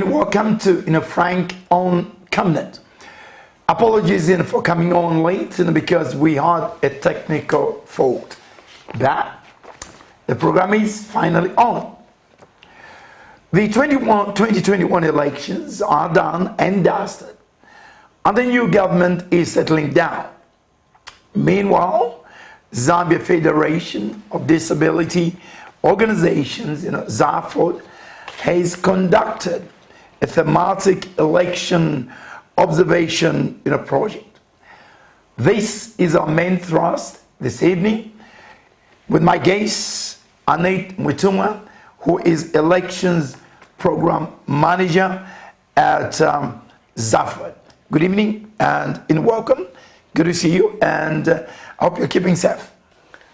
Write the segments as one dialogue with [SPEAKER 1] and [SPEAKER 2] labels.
[SPEAKER 1] welcome to Frank on Camnet. Apologies for coming on late because we had a technical fault. But the program is finally on. The 2021 elections are done and dusted, and the new government is settling down. Meanwhile, Zambia Federation of Disability Organizations, ZAFOD, has conducted a thematic election observation project. This is our main thrust this evening with my guest, Annette Mwituma, who is Elections Program Manager at ZAFOD. Good evening and welcome. Good to see you, and I hope you're keeping safe.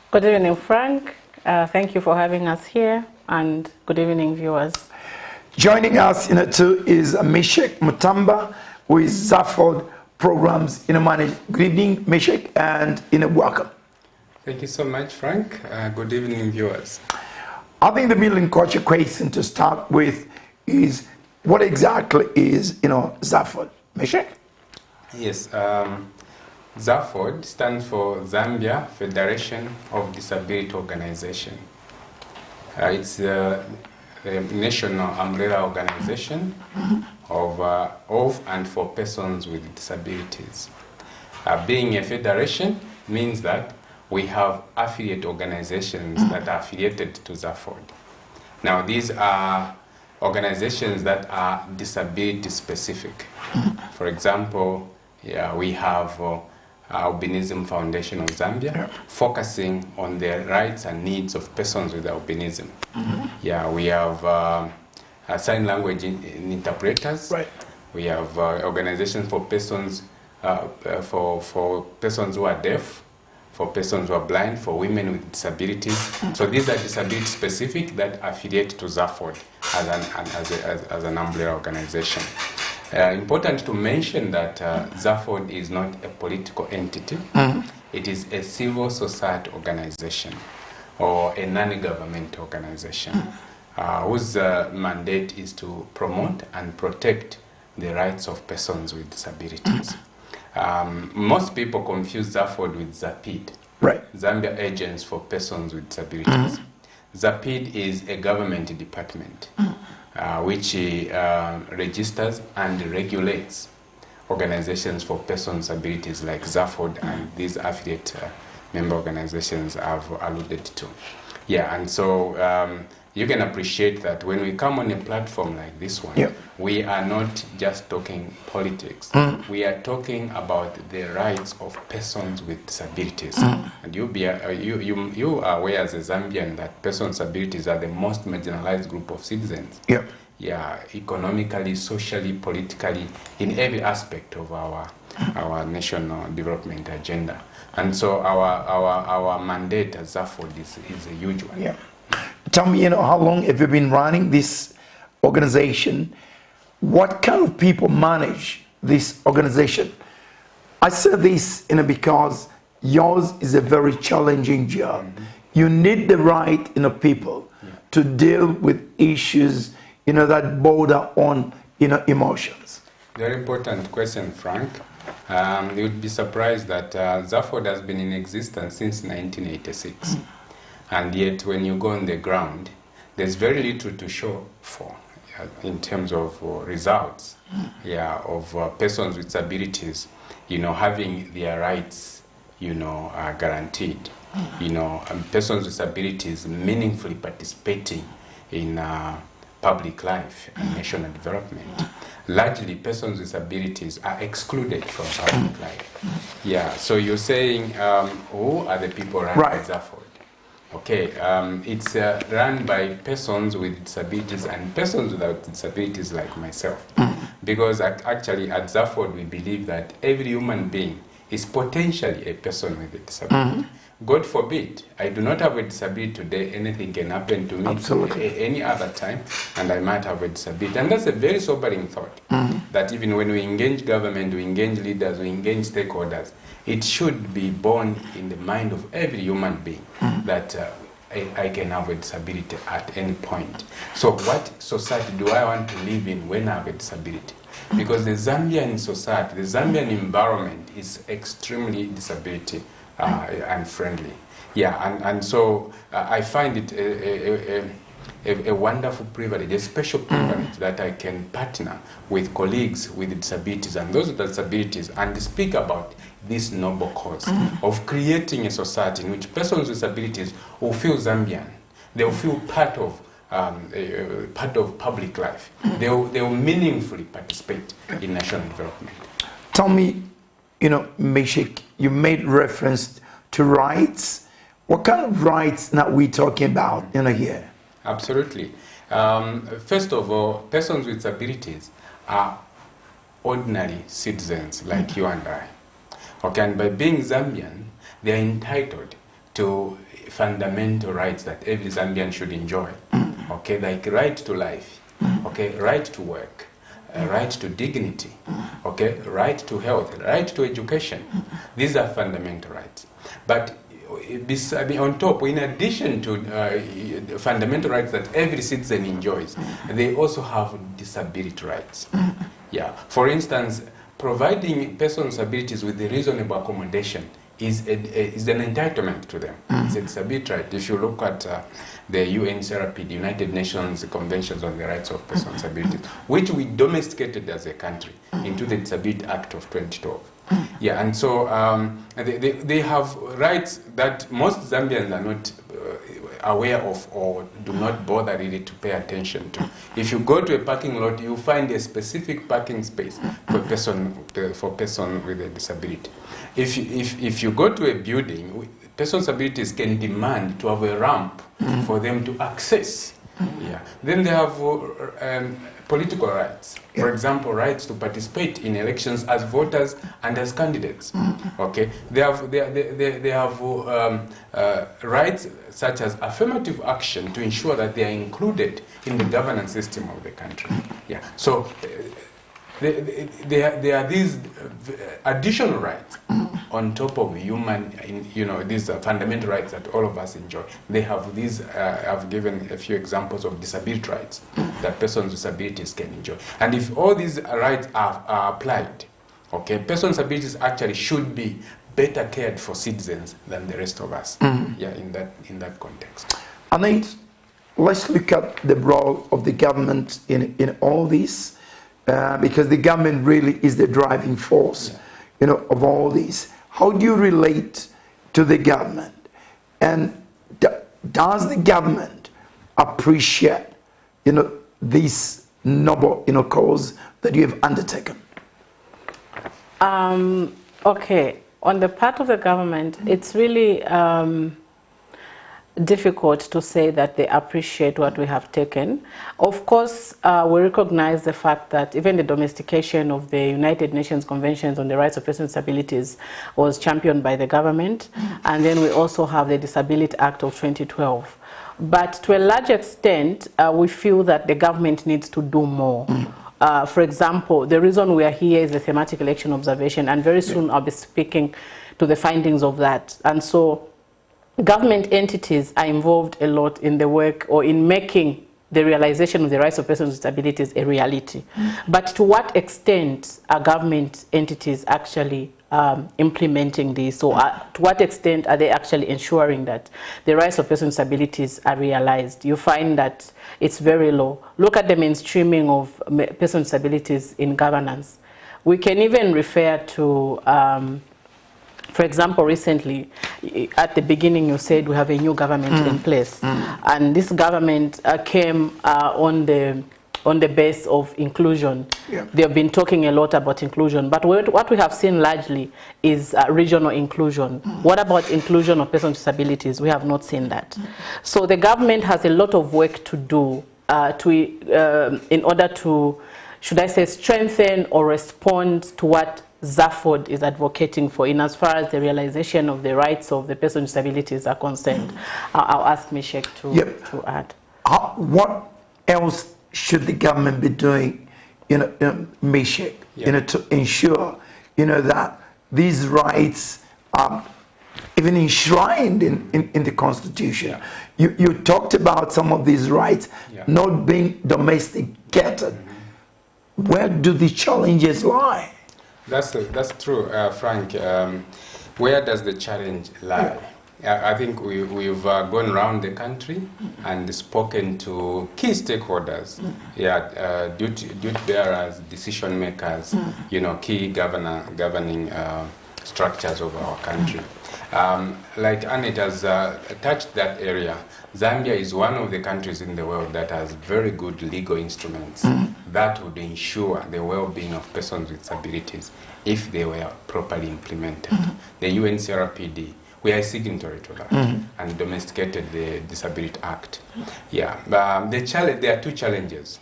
[SPEAKER 2] Good evening, Frank. Thank you for having us here, and good evening, viewers.
[SPEAKER 1] Joining us too is Meshek Mutamba, who is ZAFOD Programs Manager. Good evening, Meshek, and welcome.
[SPEAKER 3] Thank you so much, Frank. Good evening, viewers.
[SPEAKER 1] I think the million question to start with is what exactly is ZAFOD? Meshek?
[SPEAKER 3] Yes, ZAFOD stands for Zambia Federation of Disability Organization. It's the national umbrella organization of and for persons with disabilities. Being a federation means that we have affiliate organizations that are affiliated to ZAFOD. Now, these are organizations that are disability specific. For example, we have Albinism Foundation of Zambia, focusing on the rights and needs of persons with albinism. We have sign language interpreters.
[SPEAKER 1] Right.
[SPEAKER 3] We have organizations for persons for persons who are deaf, for persons who are blind, for women with disabilities. So these are disability specific that affiliate to ZAFOD as an umbrella organization. Important to mention that ZAFOD is not a political entity. It is a civil society organization or a non-government organization whose mandate is to promote and protect the rights of persons with disabilities. Most people confuse ZAFOD with ZAPID,
[SPEAKER 1] right?
[SPEAKER 3] Zambia Agents for Persons with Disabilities. ZAPID is a government department which registers and regulates organizations for persons with disabilities like ZAFOD and these affiliate member organizations I've alluded to. And so you can appreciate that when we come on a platform like this one, we are not just talking politics. We are talking about the rights of persons with disabilities. And you are aware as a Zambian that persons with disabilities are the most marginalized group of citizens. Economically, socially, politically, in every aspect of our national development agenda. And so our mandate as ZAFOD is a huge one.
[SPEAKER 1] Tell me, how long have you been running this organization? What kind of people manage this organization? I say this, because yours is a very challenging job. You need the right, people to deal with issues, that border on, emotions.
[SPEAKER 3] Very important question, Frank. You would be surprised that ZAFOD has been in existence since 1986. And yet, when you go on the ground, there's very little to show for in terms of results, of persons with disabilities, having their rights, guaranteed, and persons with disabilities meaningfully participating in public life and national development. Largely, persons with disabilities are excluded from public life. So you're saying, who are the people running ZAFOD? Okay, it's run by persons with disabilities and persons without disabilities like myself. Because actually at ZAFOD we believe that every human being is potentially a person with a disability. God forbid, I do not have a disability today, anything can happen to me any other time, and I might have a disability. And that's a very sobering thought, that even when we engage government, we engage leaders, we engage stakeholders, it should be born in the mind of every human being that I can have a disability at any point. So what society do I want to live in when I have a disability? Because the Zambian society, the Zambian environment is extremely disability unfriendly. Yeah, and so I find it a wonderful privilege, a special privilege that I can partner with colleagues with disabilities and those with disabilities and speak about this noble cause of creating a society in which persons with disabilities will feel Zambian. They will feel part of public life. They will meaningfully participate in national development.
[SPEAKER 1] Tell me, Meshek, you made reference to rights. What kind of rights are we talking about here?
[SPEAKER 3] Absolutely. First of all, persons with disabilities are ordinary citizens like you and I. Okay, and by being Zambian, they are entitled to fundamental rights that every Zambian should enjoy. Okay, like right to life, okay, right to work, right to dignity, okay, right to health, right to education. These are fundamental rights. But on top, in addition to fundamental rights that every citizen enjoys, they also have disability rights. Yeah. For instance, providing persons with disabilities with a reasonable accommodation is an entitlement to them. It's a disability right. If you look at the UNCRP, the United Nations Conventions on the Rights of Persons with Disabilities, which we domesticated as a country into the Disability Act of 2012. Yeah, and so they have rights that most Zambians are not aware of or do not bother really to pay attention to. If you go to a parking lot, you find a specific parking space for person with a disability. If you go to a building, persons with disabilities can demand to have a ramp for them to access. Yeah. Then they have political rights. For example, rights to participate in elections as voters and as candidates. Okay, they have rights such as affirmative action to ensure that they are included in the governance system of the country. Yeah, so there are these additional rights on top of human, these fundamental rights that all of us enjoy. They have these, I've given a few examples of disability rights that persons with disabilities can enjoy. And if all these rights are applied, okay, persons with disabilities actually should be better cared for citizens than the rest of us. Yeah, in that context.
[SPEAKER 1] I think let's look at the role of the government in all this, because the government really is the driving force, of all this. How do you relate to the government? And does the government appreciate, this noble, cause that you have undertaken?
[SPEAKER 2] Okay, on the part of the government, it's really difficult to say that they appreciate what we have taken. Of course, we recognize the fact that even the domestication of the United Nations Conventions on the Rights of Persons with Disabilities was championed by the government, and then we also have the Disability Act of 2012. But to a large extent, we feel that the government needs to do more. For example, the reason we are here is the thematic election observation, and very soon I'll be speaking to the findings of that. And so government entities are involved a lot in the work or in making the realization of the rights of persons with disabilities a reality. But to what extent are government entities actually implementing this? So to what extent are they actually ensuring that the rights of persons with disabilities are realized? You find that it's very low. Look at the mainstreaming of persons with disabilities in governance. We can even refer to for example, recently, at the beginning you said we have a new government in place. And this government came on the base of inclusion. They have been talking a lot about inclusion, but what we have seen largely is regional inclusion. What about inclusion of persons with disabilities? We have not seen that. So the government has a lot of work to do in order to, should I say, strengthen or respond to what ZAFOD is advocating for in as far as the realization of the rights of the persons with disabilities are concerned. I'll ask Meshek to add.
[SPEAKER 1] What else should the government be doing, Meshek, to ensure, that these rights are even enshrined in the Constitution. You talked about some of these rights not being domesticated. Where do the challenges lie?
[SPEAKER 3] That's true, Frank. Where does the challenge lie? I think we've gone around the country and spoken to key stakeholders, duty bearers, decision makers, key governing structures of our country. Like Annette has touched that area, Zambia is one of the countries in the world that has very good legal instruments that would ensure the well-being of persons with disabilities if they were properly implemented. The UNCRPD, we are a signatory to that and domesticated the Disability Act. There are two challenges.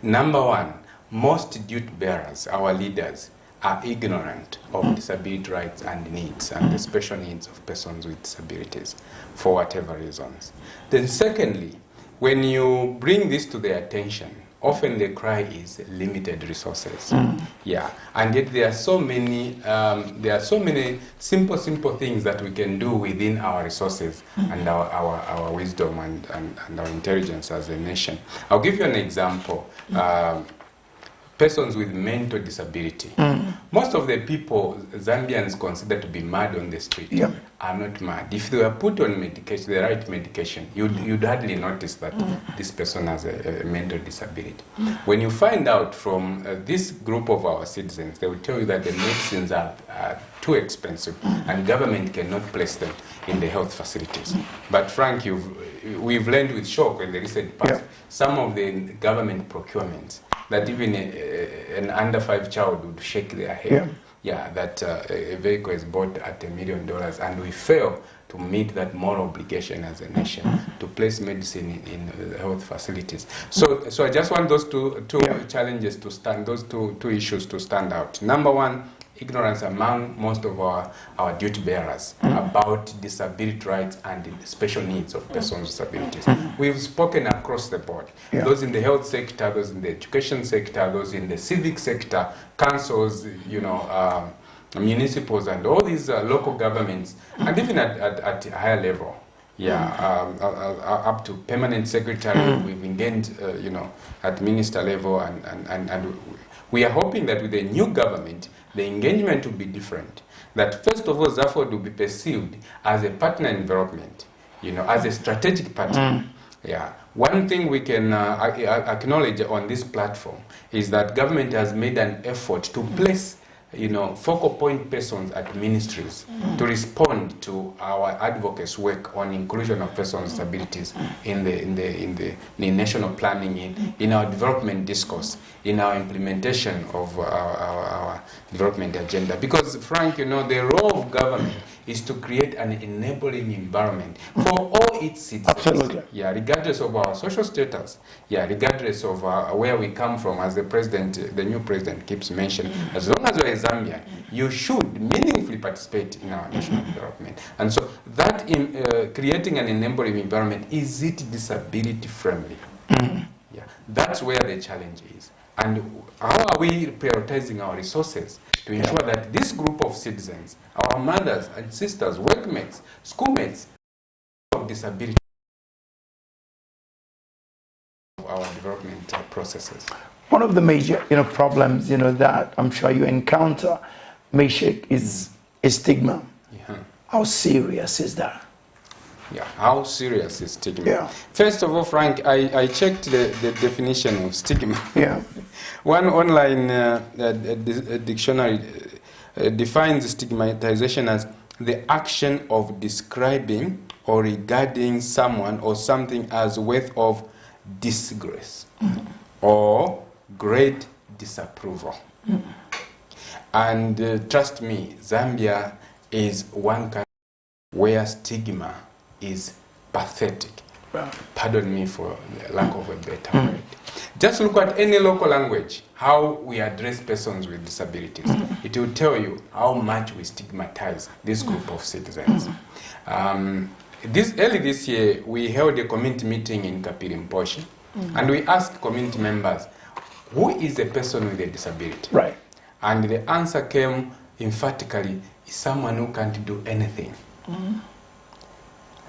[SPEAKER 3] Number one, most duty bearers, our leaders, are ignorant of disability rights and needs and the special needs of persons with disabilities for whatever reasons. Then secondly, when you bring this to their attention, often the cry is limited resources. And yet there are so many simple things that we can do within our resources and our wisdom and our intelligence as a nation. I'll give you an example. Persons with mental disability. Most of the people Zambians consider to be mad on the street are not mad. If they were put on medication, the right medication, you'd hardly notice that this person has a mental disability. When you find out from this group of our citizens, they will tell you that the medicines are too expensive and government cannot place them in the health facilities. But Frank, we've learned with shock in the recent past, some of the government procurements that even an under 5 child would shake their head. That a vehicle is bought at $1 million, and we fail to meet that moral obligation as a nation to place medicine in the health facilities. So I just want those two challenges to stand, those two issues to stand out. Number one, ignorance among most of our duty bearers about disability rights and the special needs of persons with disabilities. We've spoken across the board. Those in the health sector, those in the education sector, those in the civic sector, councils, municipals, and all these local governments, and even at a higher level. Up to permanent secretary, we've engaged, at minister level, and we are hoping that with the new government, the engagement will be different. That first of all, Zafod will be perceived as a partner in development, as a strategic partner. One thing we can acknowledge on this platform is that government has made an effort to place focal point persons at ministries to respond to our advocates' work on inclusion of persons with disabilities in the national planning, in our development discourse, in our implementation of our development agenda. Because, Frank, the role of government is to create an enabling environment for all its citizens.
[SPEAKER 1] Absolutely.
[SPEAKER 3] Regardless of our social status. Regardless of where we come from, as the new president keeps mentioning. As long as you're a Zambian, you should meaningfully participate in our national development. And so that creating an enabling environment, is it disability friendly? That's where the challenge is. And how are we prioritizing our resources to ensure that this group of citizens, our mothers and sisters, workmates, schoolmates of disability, of our development processes?
[SPEAKER 1] One of the major problems that I'm sure you encounter, Meshek, is stigma. How serious is that?
[SPEAKER 3] How serious is stigma? First of all, Frank, I checked the definition of stigma. One online dictionary defines stigmatization as the action of describing or regarding someone or something as worth of disgrace or great disapproval. And trust me, Zambia is one country where stigma is pathetic. Pardon me for the lack of a better word. Just look at any local language, how we address persons with disabilities. It will tell you how much we stigmatize this group of citizens. Early this year, we held a community meeting in Kapirimposhi, and we asked community members, who is a person with a disability?
[SPEAKER 1] Right.
[SPEAKER 3] And the answer came emphatically, is someone who can't do anything.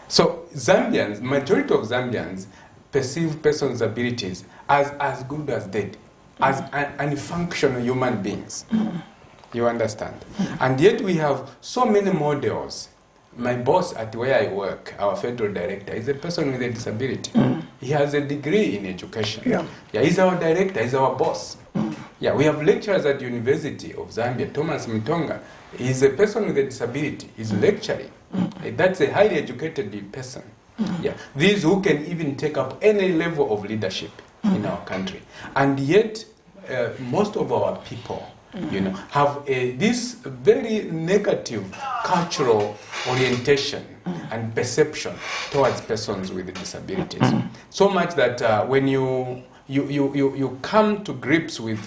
[SPEAKER 3] So Zambians, majority of Zambians perceive persons with disabilities as good as dead, as unfunctional human beings. You understand? And yet we have so many models. My boss at where I work, our federal director, is a person with a disability. He has a degree in education. Yeah, he's our director, he's our boss. Yeah, we have lecturers at the University of Zambia. Thomas Mtonga is a person with a disability. He's lecturing. That's a highly educated person. Yeah, these who can even take up any level of leadership in our country. And yet, most of our people, have this very negative cultural orientation and perception towards persons with disabilities. So much that when you come to grips with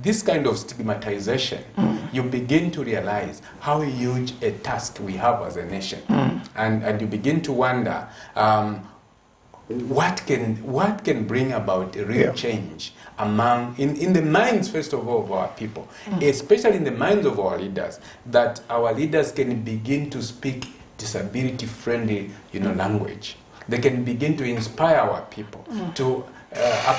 [SPEAKER 3] this kind of stigmatization, you begin to realize how huge a task we have as a nation. And you begin to wonder what can bring about a real change in the minds, first of all, of our people, especially in the minds of our leaders, that our leaders can begin to speak disability-friendly language. They can begin to inspire our people to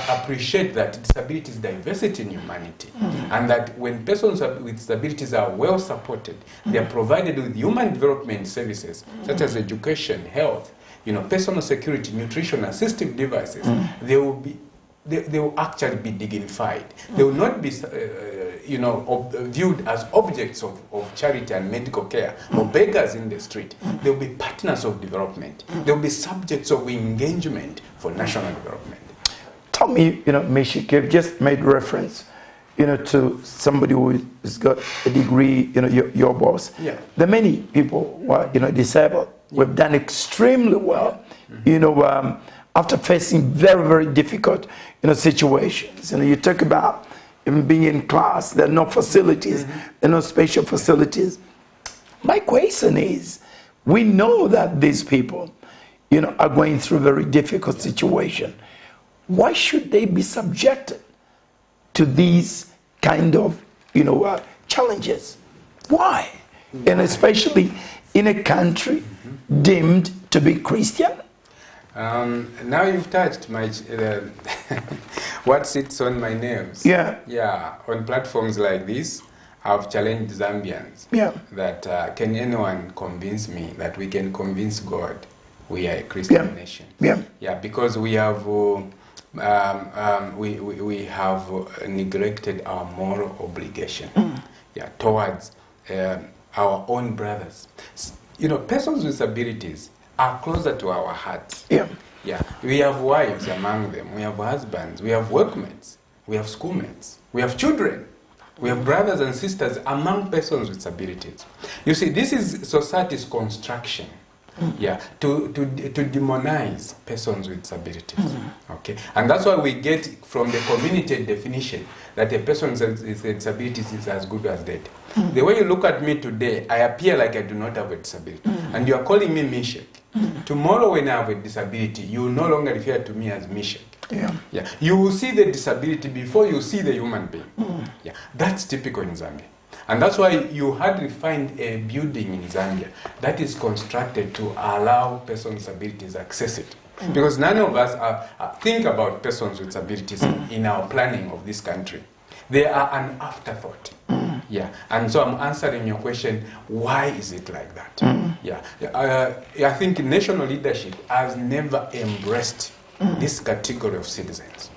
[SPEAKER 3] appreciate that disability is diversity in humanity, and that when persons with disabilities are well supported, they are provided with human development services such as education, health, personal security, nutrition, assistive devices. They will actually be dignified. They will not be viewed as objects of charity and medical care or beggars in the street. They will be partners of development. They will be subjects of engagement for national development.
[SPEAKER 1] Tell me, Meshik, you've just made reference, to somebody who has got a degree, your boss.
[SPEAKER 3] Yeah.
[SPEAKER 1] There are many people who are, disabled. Yeah. We've done extremely well, after facing very, very difficult, situations. You talk about even being in class, there are no facilities, there are no special facilities. My question is, we know that these people, are going through a very difficult situation. Why should they be subjected to these kind of, challenges? Why? And especially in a country deemed to be Christian?
[SPEAKER 3] Now you've touched my what sits on my nerves. Yeah. On platforms like this, I've challenged Zambians. That can anyone convince me that we can convince God we are a Christian nation? Because we have we have neglected our moral obligation. Towards our own brothers. Persons with disabilities are closer to our hearts. We have wives among them, we have husbands, we have workmates, we have schoolmates, we have children, we have brothers and sisters among persons with disabilities. You see, this is society's construction. To demonize persons with disabilities. Okay, and that's why we get from the community definition that a person with disabilities is as good as dead. The way you look at me today, I appear like I do not have a disability, and you are calling me Meshek. Tomorrow, when I have a disability, you will no longer refer to me as Meshek. You will see the disability before you see the human being. That's typical in Zambia. And that's why you hardly find a building in Zambia that is constructed to allow persons with disabilities access it. Because none of us think about persons with disabilities in our planning of this country. They are an afterthought. And so I'm answering your question, why is it like that? I think national leadership has never embraced this category of citizens.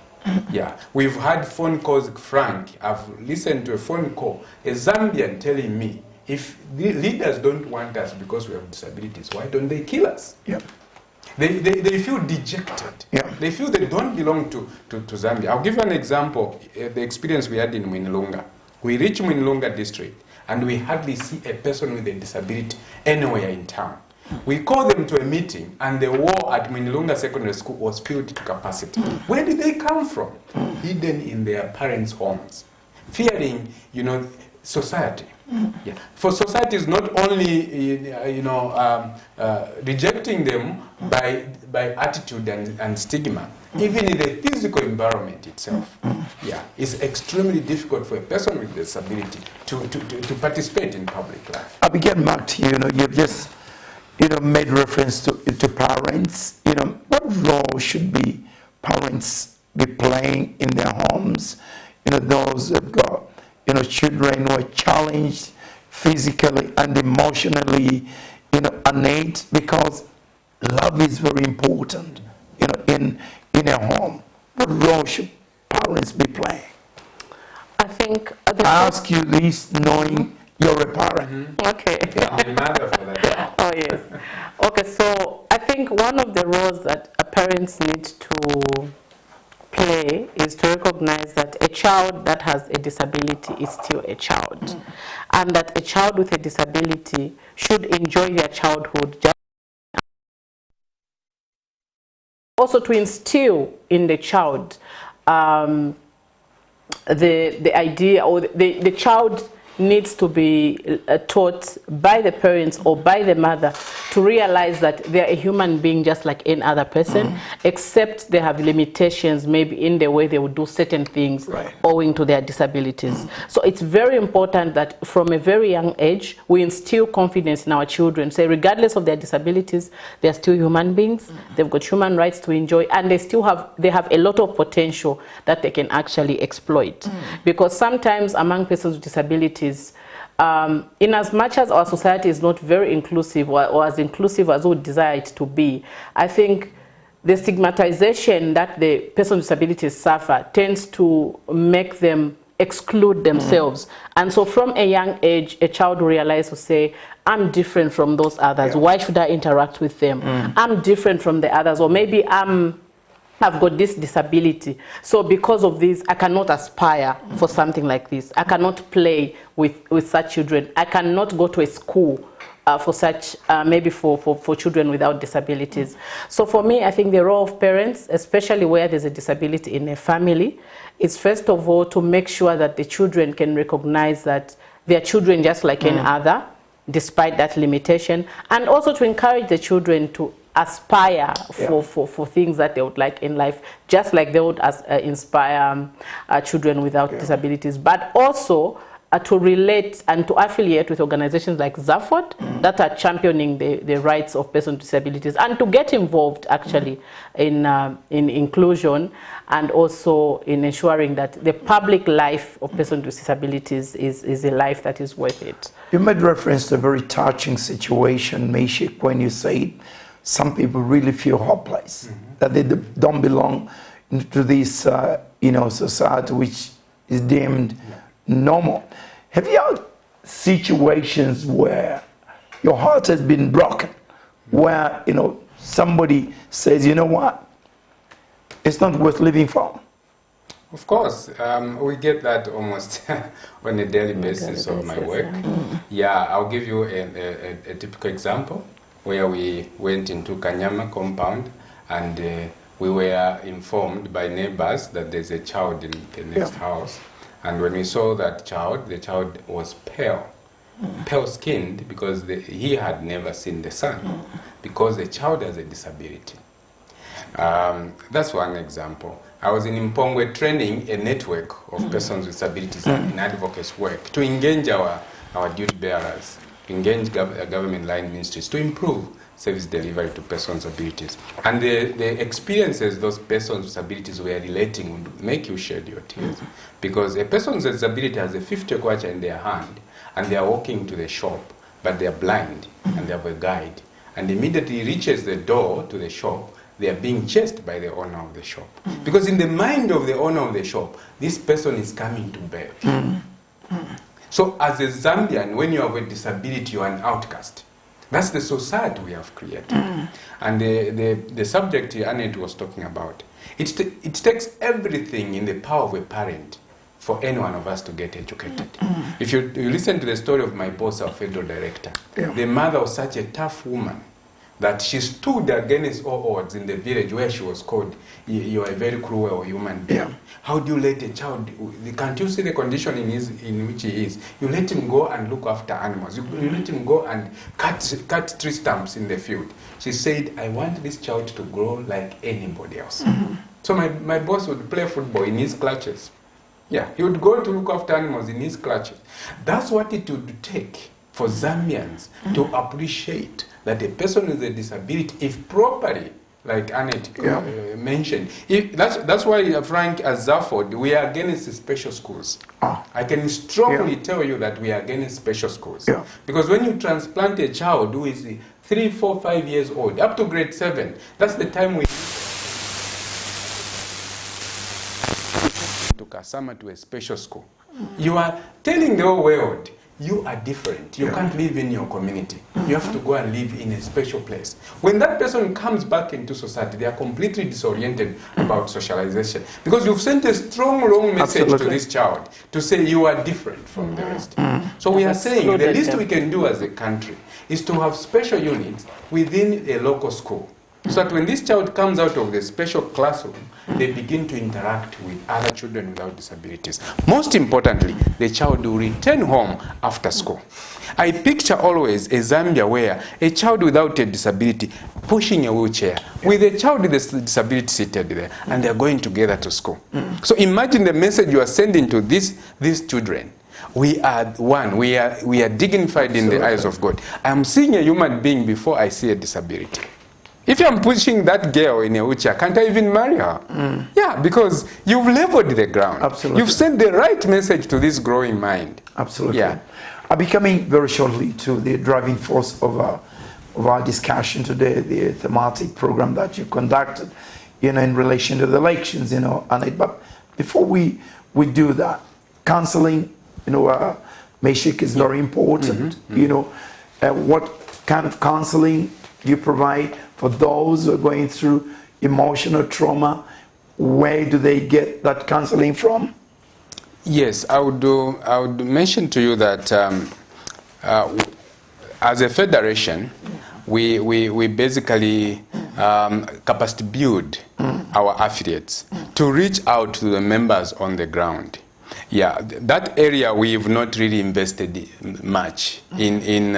[SPEAKER 3] We've had phone calls, Frank. I've listened to a phone call, a Zambian telling me, if the leaders don't want us because we have disabilities, why don't they kill us? They feel dejected. They feel they don't belong to Zambia. I'll give you an example, the experience we had in Mwinilunga. We reached Mwinilunga district, and we hardly see a person with a disability anywhere in town. We called them to a meeting, and the wall at Mwinilunga Secondary School was filled to capacity. Where did they come from? Hidden in their parents' homes, fearing, society. For society is not only, rejecting them by attitude and stigma, even in the physical environment itself. It's extremely difficult for a person with disability to participate in public life.
[SPEAKER 1] I began, Mark, you've just made reference to parents. What role should parents be playing in their homes? Those who've got, children who are challenged physically and emotionally, innate, because love is very important, in a home. What role should parents be playing?
[SPEAKER 2] I think
[SPEAKER 1] I ask you this knowing you're a parent.
[SPEAKER 2] Okay.
[SPEAKER 3] I'm a mother for that.
[SPEAKER 2] Oh, yes. Okay, so I think one of the roles that parents need to play is to recognize that a child that has a disability is still a child, and that a child with a disability should enjoy their childhood. Also to instill in the child the idea, or the child needs to be taught by the parents or by the mother to realize that they're a human being just like any other person, except they have limitations maybe in the way they would do certain things owing to their disabilities. So it's very important that from a very young age we instill confidence in our children, say regardless of their disabilities, they're still human beings, they've got human rights to enjoy, and they have a lot of potential that they can actually exploit. Because sometimes among persons with disabilities, in as much as our society is not very inclusive or as inclusive as we would desire it to be, I think the stigmatization that the persons with disabilities suffer tends to make them exclude themselves. And so from a young age, a child will realize to say, I'm different from those others. Why should I interact with them? I'm different from the others, or maybe I've got this disability, so because of this I cannot aspire for something like this. I cannot play with such children. I cannot go to a school for such, maybe for children without disabilities. So for me, I think the role of parents, especially where there's a disability in a family, is first of all to make sure that the children can recognize that they're children just like any other, despite that limitation, and also to encourage the children to aspire for things that they would like in life, just like they would inspire children without disabilities, but also to relate and to affiliate with organizations like Zafford that are championing the rights of persons with disabilities, and to get involved actually in inclusion, and also in ensuring that the public life of persons with disabilities is a life that is worth it.
[SPEAKER 1] You made reference to a very touching situation, Meshik, when you said some people really feel hopeless, that they don't belong to this society which is deemed normal. Have you had situations where your heart has been broken, where somebody says, you know what, it's not worth living for?
[SPEAKER 3] Of course, we get that almost on a daily basis of my work. Yeah, I'll give you a typical example where we went into Kanyama compound, and we were informed by neighbors that there's a child in the next house. And when we saw that child, the child was pale, pale-skinned, because he had never seen the sun, because the child has a disability. That's one example. I was in Mpongwe training a network of persons with disabilities in advocacy work to engage our duty bearers, engage government line ministries to improve service delivery to persons with disabilities. And the experiences those persons with disabilities were relating would make you shed your tears. Because a person with disability has a 50 kwacha in their hand, and they are walking to the shop, but they are blind, and they have a guide. And immediately reaches the door to the shop, they are being chased by the owner of the shop. Because in the mind of the owner of the shop, this person is coming to beg. So as a Zambian, when you have a disability, you are an outcast. That's the society we have created. And the subject Annette was talking about, it takes everything in the power of a parent for any one of us to get educated. If you listen to the story of my boss, our federal director, the mother was such a tough woman that she stood against all odds in the village where she was called, you are a very cruel human being. How do you let a child, can't you see the condition in which he is? You let him go and look after animals. You let him go and cut tree stumps in the field. She said, I want this child to grow like anybody else. So my boss would play football in his clutches. Yeah, he would go to look after animals in his clutches. That's what it would take for Zambians to appreciate that a person with a disability, if properly, like Annette mentioned, that's why, Frank, as Zafford, we are against special schools. I can strongly tell you that we are against special schools. Because when you transplant a child who is 3, 4, 5 years old, up to grade 7, that's the time we to Kasama to a special school. You are telling the whole world, you are different. You can't live in your community. You have to go and live in a special place. When that person comes back into society, they are completely disoriented about socialization. Because you've sent a strong, wrong message to this child to say you are different from the rest. So we are saying the least we can do as a country is to have special units within a local school. So that when this child comes out of the special classroom, they begin to interact with other children without disabilities. Most importantly, the child will return home after school. I picture always a Zambia where a child without a disability pushing a wheelchair with a child with a disability seated there, and they're going together to school. So imagine the message you are sending to these children. We are one. We are dignified in the eyes of God. I am seeing a human being before I see a disability. If I'm pushing that girl in a wheelchair, can't I even marry her? Yeah, because you've leveled the ground.
[SPEAKER 1] Absolutely.
[SPEAKER 3] You've sent the right message to this growing mind.
[SPEAKER 1] Absolutely.
[SPEAKER 3] Yeah.
[SPEAKER 1] I'll be coming very shortly to the driving force of our discussion today, the thematic program that you conducted, in relation to the elections, but before we do that, counseling, Meshik is very important. What kind of counseling you provide for those who are going through emotional trauma? Where do they get that counseling from?
[SPEAKER 3] Yes, I would mention to you that as a federation, we basically capacity build our affiliates to reach out to the members on the ground. Yeah, that area we've not really invested much in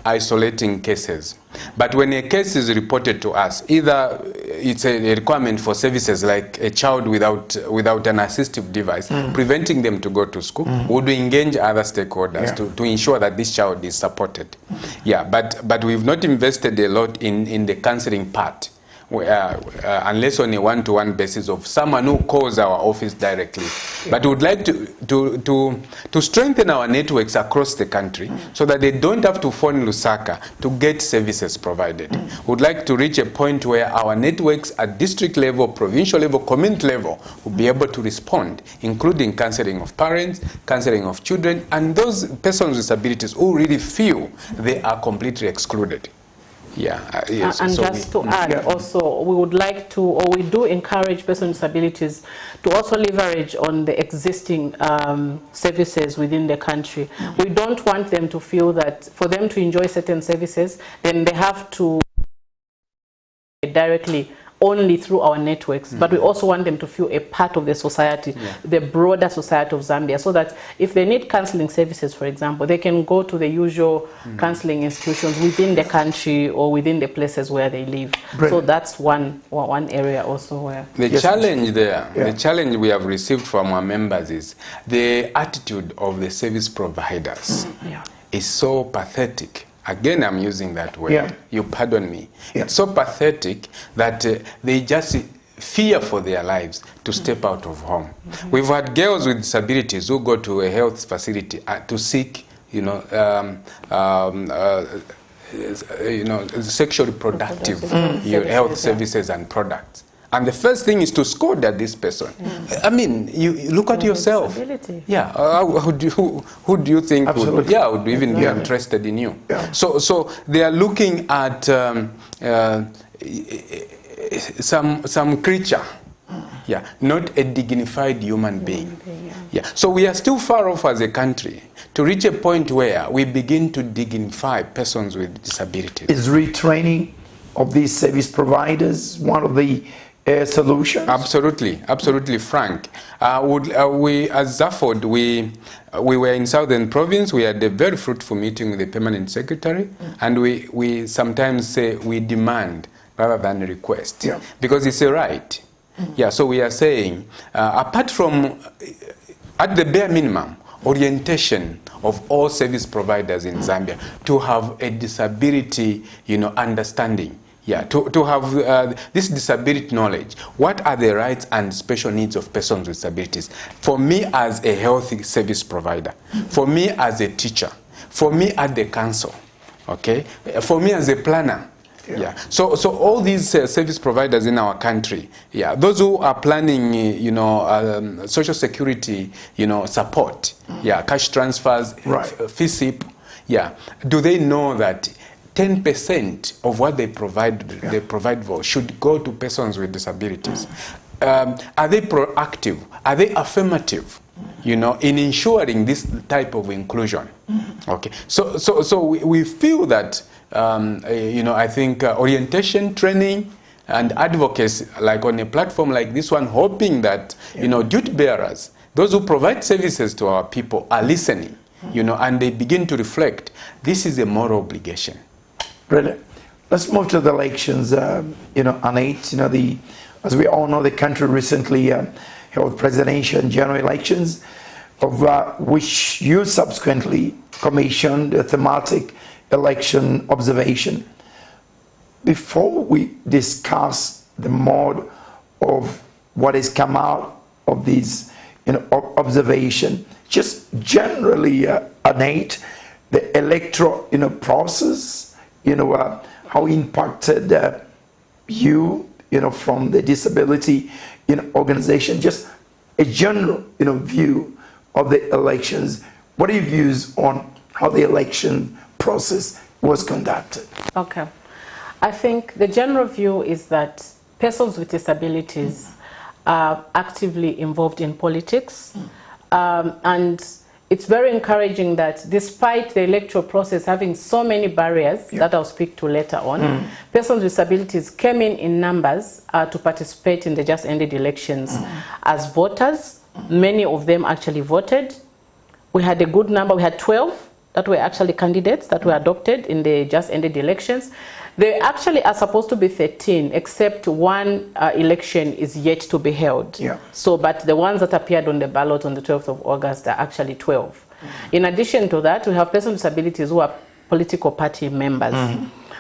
[SPEAKER 3] isolating cases. But when a case is reported to us, either it's a requirement for services like a child without an assistive device, preventing them to go to school, would engage other stakeholders to ensure that this child is supported. Yeah, but we've not invested a lot in the counseling part. Unless on a one-to-one basis of someone who calls our office directly. But we would like to strengthen our networks across the country so that they don't have to phone Lusaka to get services provided. We would like to reach a point where our networks at district level, provincial level, community level will be able to respond, including counseling of parents, counseling of children, and those persons with disabilities who really feel they are completely excluded. Yeah, yes.
[SPEAKER 2] And
[SPEAKER 3] so
[SPEAKER 2] just to add, also, we would like to, or we do encourage persons with disabilities to also leverage on the existing services within the country. We don't want them to feel that for them to enjoy certain services, then they have to directly only through our networks, but we also want them to feel a part of the society, the broader society of Zambia, so that if they need counseling services, for example, they can go to the usual counseling institutions within the country or within the places where they live. Brilliant. So that's one area also where...
[SPEAKER 3] The challenge there, the challenge we have received from our members is the attitude of the service providers is so pathetic. Again, I'm using that word. You pardon me. It's so pathetic that they just fear for their lives to step out of home. We've had girls with disabilities who go to a health facility to seek, sexually productive health services and products. And the first thing is to scold at this person. I mean, you look at yourself. Yeah, who do you think would even be interested in you? So they are looking at some creature. Not a dignified human being. So we are still far off as a country to reach a point where we begin to dignify persons with disabilities.
[SPEAKER 1] Is retraining of these service providers one of the solutions? Absolutely,
[SPEAKER 3] Frank. We, as Zafford, we were in Southern Province. We had a very fruitful meeting with the Permanent Secretary, and we sometimes say we demand rather than request, because it's a right. So we are saying, apart from, at the bare minimum, orientation of all service providers in Zambia to have a disability, understanding. Yeah, to have this disability knowledge. What are the rights and special needs of persons with disabilities? For me as a health service provider, for me as a teacher, for me at the council, okay, for me as a planner. Yeah. So all these service providers in our country, yeah, those who are planning, social security, support, yeah, cash transfers,
[SPEAKER 1] right,
[SPEAKER 3] FISIP, yeah, do they know that 10% of what they provide for should go to persons with disabilities? Are they proactive? Are they affirmative? In ensuring this type of inclusion. Okay. So we feel that. I think orientation training and advocacy, like on a platform like this one, hoping that, duty bearers, those who provide services to our people are listening, and they begin to reflect. This is a moral obligation.
[SPEAKER 1] Brilliant. Let's move to the elections, Anait. As we all know, the country recently held presidential and general elections, of which you subsequently commissioned a thematic election observation. Before we discuss the mode of what has come out of these observation, just generally, Anait, the electoral process, how impacted you, from the disability organization, just a general view of the elections. What are your views on how the election process was conducted?
[SPEAKER 2] Okay. I think the general view is that persons with disabilities are actively involved in politics. And it's very encouraging that despite the electoral process having so many barriers that I'll speak to later on, persons with disabilities came in numbers to participate in the just ended elections as voters. Many of them actually voted. We had a good number. We had 12 that were actually candidates that were adopted in the just ended elections. They actually are supposed to be 13, except one election is yet to be held. Yeah. So, but the ones that appeared on the ballot on the 12th of August are actually 12. In addition to that, we have persons with disabilities who are political party members.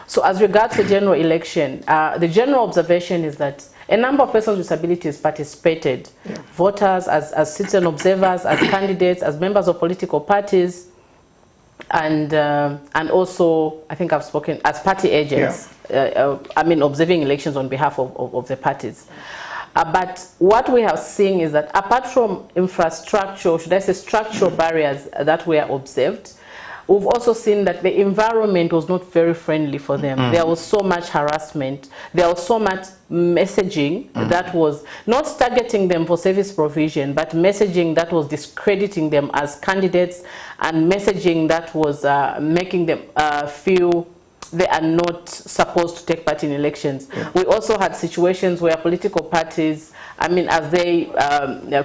[SPEAKER 2] So as regards the general election, the general observation is that a number of persons with disabilities participated. Voters, as citizen observers, as candidates, as members of political parties, and also, I think I've spoken as party agents, observing elections on behalf of the parties. But what we have seen is that apart from infrastructure, should I say structural barriers that were observed, we've also seen that the environment was not very friendly for them. There was so much harassment. There was so much messaging that was not targeting them for service provision, but messaging that was discrediting them as candidates, and messaging that was making them feel they are not supposed to take part in elections. We also had situations where political parties, as they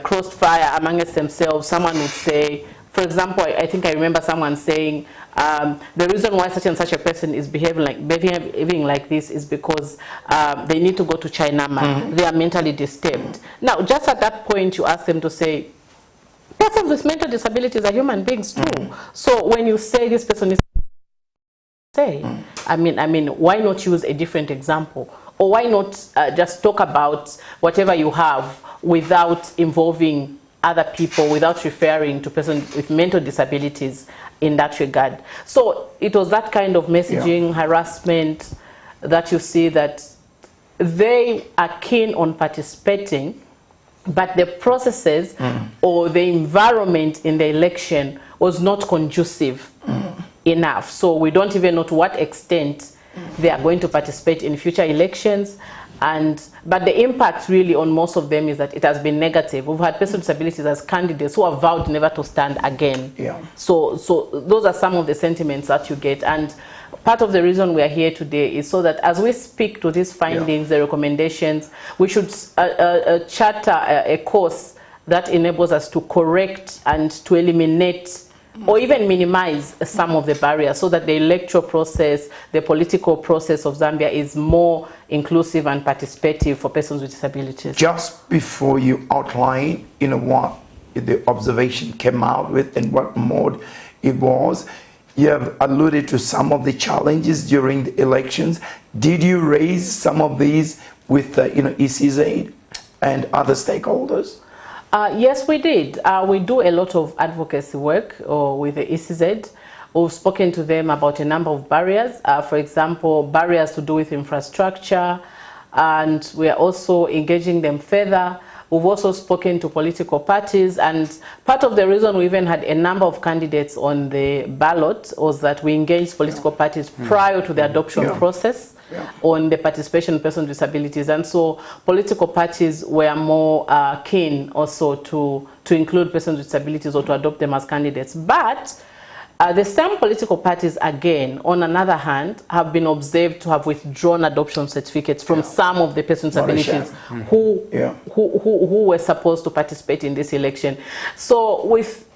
[SPEAKER 2] crossed fire amongst themselves, someone would say, for example, I think I remember someone saying, the reason why such and such a person is behaving like this is because they need to go to China, they are mentally disturbed. Now, just at that point, you ask them to say, persons with mental disabilities are human beings too. So when you say this person is why not use a different example? Or why not just talk about whatever you have without involving other people, without referring to persons with mental disabilities in that regard? So it was that kind of messaging, harassment, that you see that they are keen on participating, but the processes or the environment in the election was not conducive enough. So we don't even know to what extent they are going to participate in future elections. But the impact really on most of them is that it has been negative. We've had persons with disabilities as candidates who have vowed never to stand again. So those are some of the sentiments that you get. And part of the reason we are here today is so that as we speak to these findings, the recommendations, we should charter a course that enables us to correct and to eliminate or even minimize some of the barriers, so that the electoral process, the political process of Zambia is more inclusive and participative for persons with disabilities.
[SPEAKER 1] Just before you outline, what the observation came out with and what mode it was. You have alluded to some of the challenges during the elections. Did you raise some of these with ECZ and other stakeholders?
[SPEAKER 2] Yes, we did. We do a lot of advocacy work with the ECZ. We've spoken to them about a number of barriers. For example, barriers to do with infrastructure, and we are also engaging them further. We've also spoken to political parties, and part of the reason we even had a number of candidates on the ballot was that we engaged political parties prior to the adoption process on the participation of persons with disabilities, and so political parties were more keen also to include persons with disabilities or to adopt them as candidates. But the same political parties, again, on another hand, have been observed to have withdrawn adoption certificates from some of the persons with disabilities who were supposed to participate in this election. So with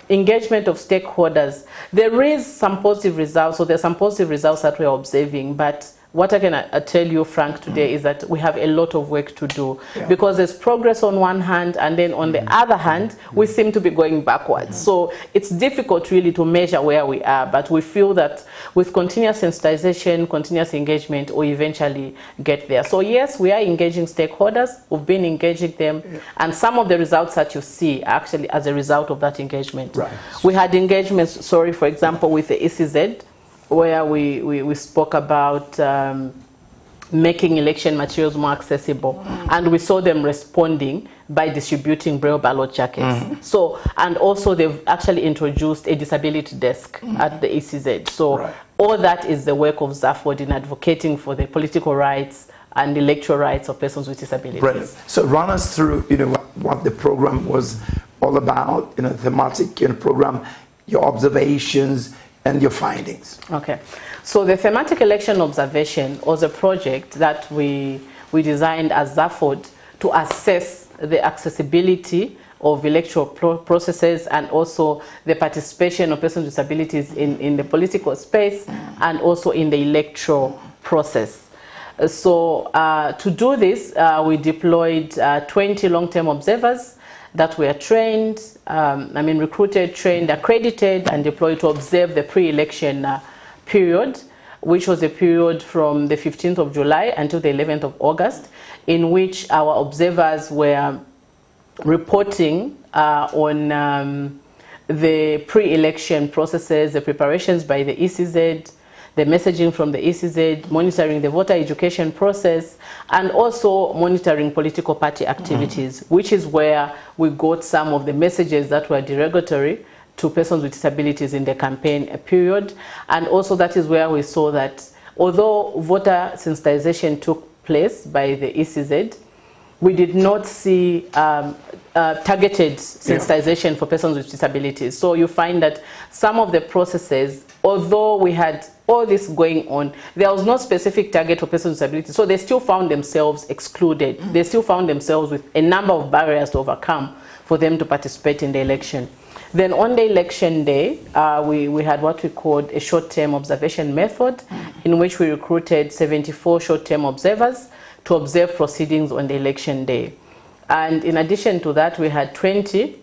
[SPEAKER 2] engagement of stakeholders, there is some positive results. So there's some positive results that we're observing, but what I can tell you, Frank, today is that we have a lot of work to do because there's progress on one hand, and then on the other hand, we seem to be going backwards. So it's difficult really to measure where we are, but we feel that with continuous sensitization, continuous engagement, we eventually get there. So yes, we are engaging stakeholders. We've been engaging them, and some of the results that you see are actually as a result of that engagement. Right. We had engagements, for example, with the ECZ, where we spoke about making election materials more accessible, and we saw them responding by distributing Braille ballot jackets. So, and also they've actually introduced a disability desk at the ECZ. So all that is the work of ZAFOD in advocating for the political rights and electoral rights of persons with disabilities.
[SPEAKER 1] Brilliant. So run us through what the program was all about, thematic program, your observations and your findings. Okay.
[SPEAKER 2] So the thematic election observation was a project that we designed as ZAFOD to assess the accessibility of electoral processes and also the participation of persons with disabilities in the political space and also in the electoral process. So to do this, we deployed 20 long-term observers that were trained, recruited, trained, accredited, and deployed to observe the pre-election period, which was a period from the 15th of July until the 11th of August, in which our observers were reporting on the pre-election processes, the preparations by the ECZ, the messaging from the ECZ, monitoring the voter education process, and also monitoring political party activities, which is where we got some of the messages that were derogatory to persons with disabilities in the campaign period. And also that is where we saw that although voter sensitization took place by the ECZ, we did not see targeted sensitization for persons with disabilities. So you find that some of the processes, although we had all this going on, there was no specific target for persons with disabilities. So they still found themselves excluded. They still found themselves with a number of barriers to overcome for them to participate in the election. Then on the election day, we had what we called a short-term observation method, in which we recruited 74 short-term observers to observe proceedings on the election day. And in addition to that, we had 20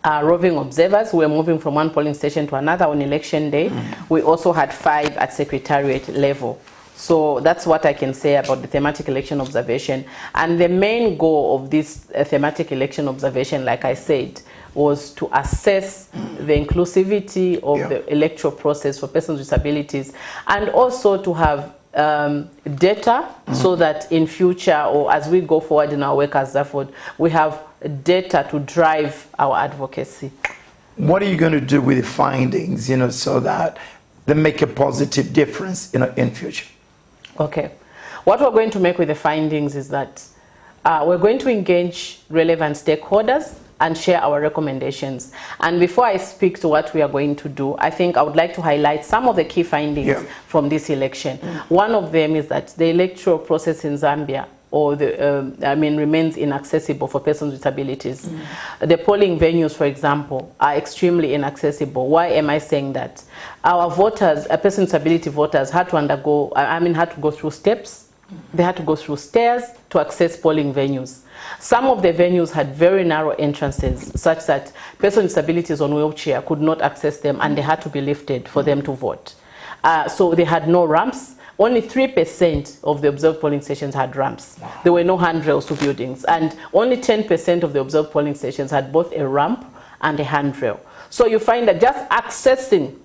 [SPEAKER 2] roving observers who were moving from one polling station to another on election day. We also had 5 at secretariat level. So that's what I can say about the thematic election observation. And the main goal of this thematic election observation, like I said, was to assess the inclusivity of the electoral process for persons with disabilities, and also to have data so that in future, or as we go forward in our work as ZAFOD, we have data to drive our advocacy.
[SPEAKER 1] What are you going to do with the findings, so that they make a positive difference, in future?
[SPEAKER 2] Okay. What we're going to make with the findings is that we're going to engage relevant stakeholders and share our recommendations. And before I speak to what we are going to do, I think I would like to highlight some of the key findings from this election. One of them is that the electoral process in Zambia remains inaccessible for persons with disabilities. The polling venues, for example, are extremely inaccessible. Why am I saying that? Our voters, persons with disability voters, had to go through steps They had to go through stairs to access polling venues. Some of the venues had very narrow entrances, such that persons with disabilities on wheelchair could not access them, and they had to be lifted for them to vote. So they had no ramps. Only 3% of the observed polling stations had ramps. There were no handrails to buildings, and only 10% of the observed polling stations had both a ramp and a handrail. So you find that just accessing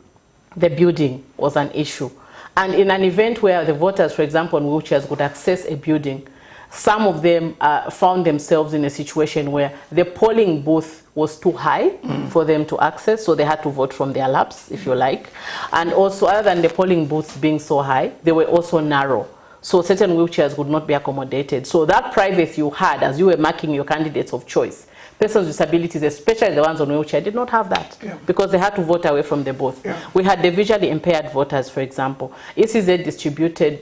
[SPEAKER 2] the building was an issue. And in an event where the voters, for example, on wheelchairs could access a building, some of them found themselves in a situation where the polling booth was too high for them to access, so they had to vote from their laps, if you like. And also, other than the polling booths being so high, they were also narrow. So certain wheelchairs would not be accommodated. So that privacy you had as you were marking your candidates of choice, persons with disabilities, especially the ones on wheelchair, did not have that because they had to vote away from the booth. We had the visually impaired voters, for example. ECZ distributed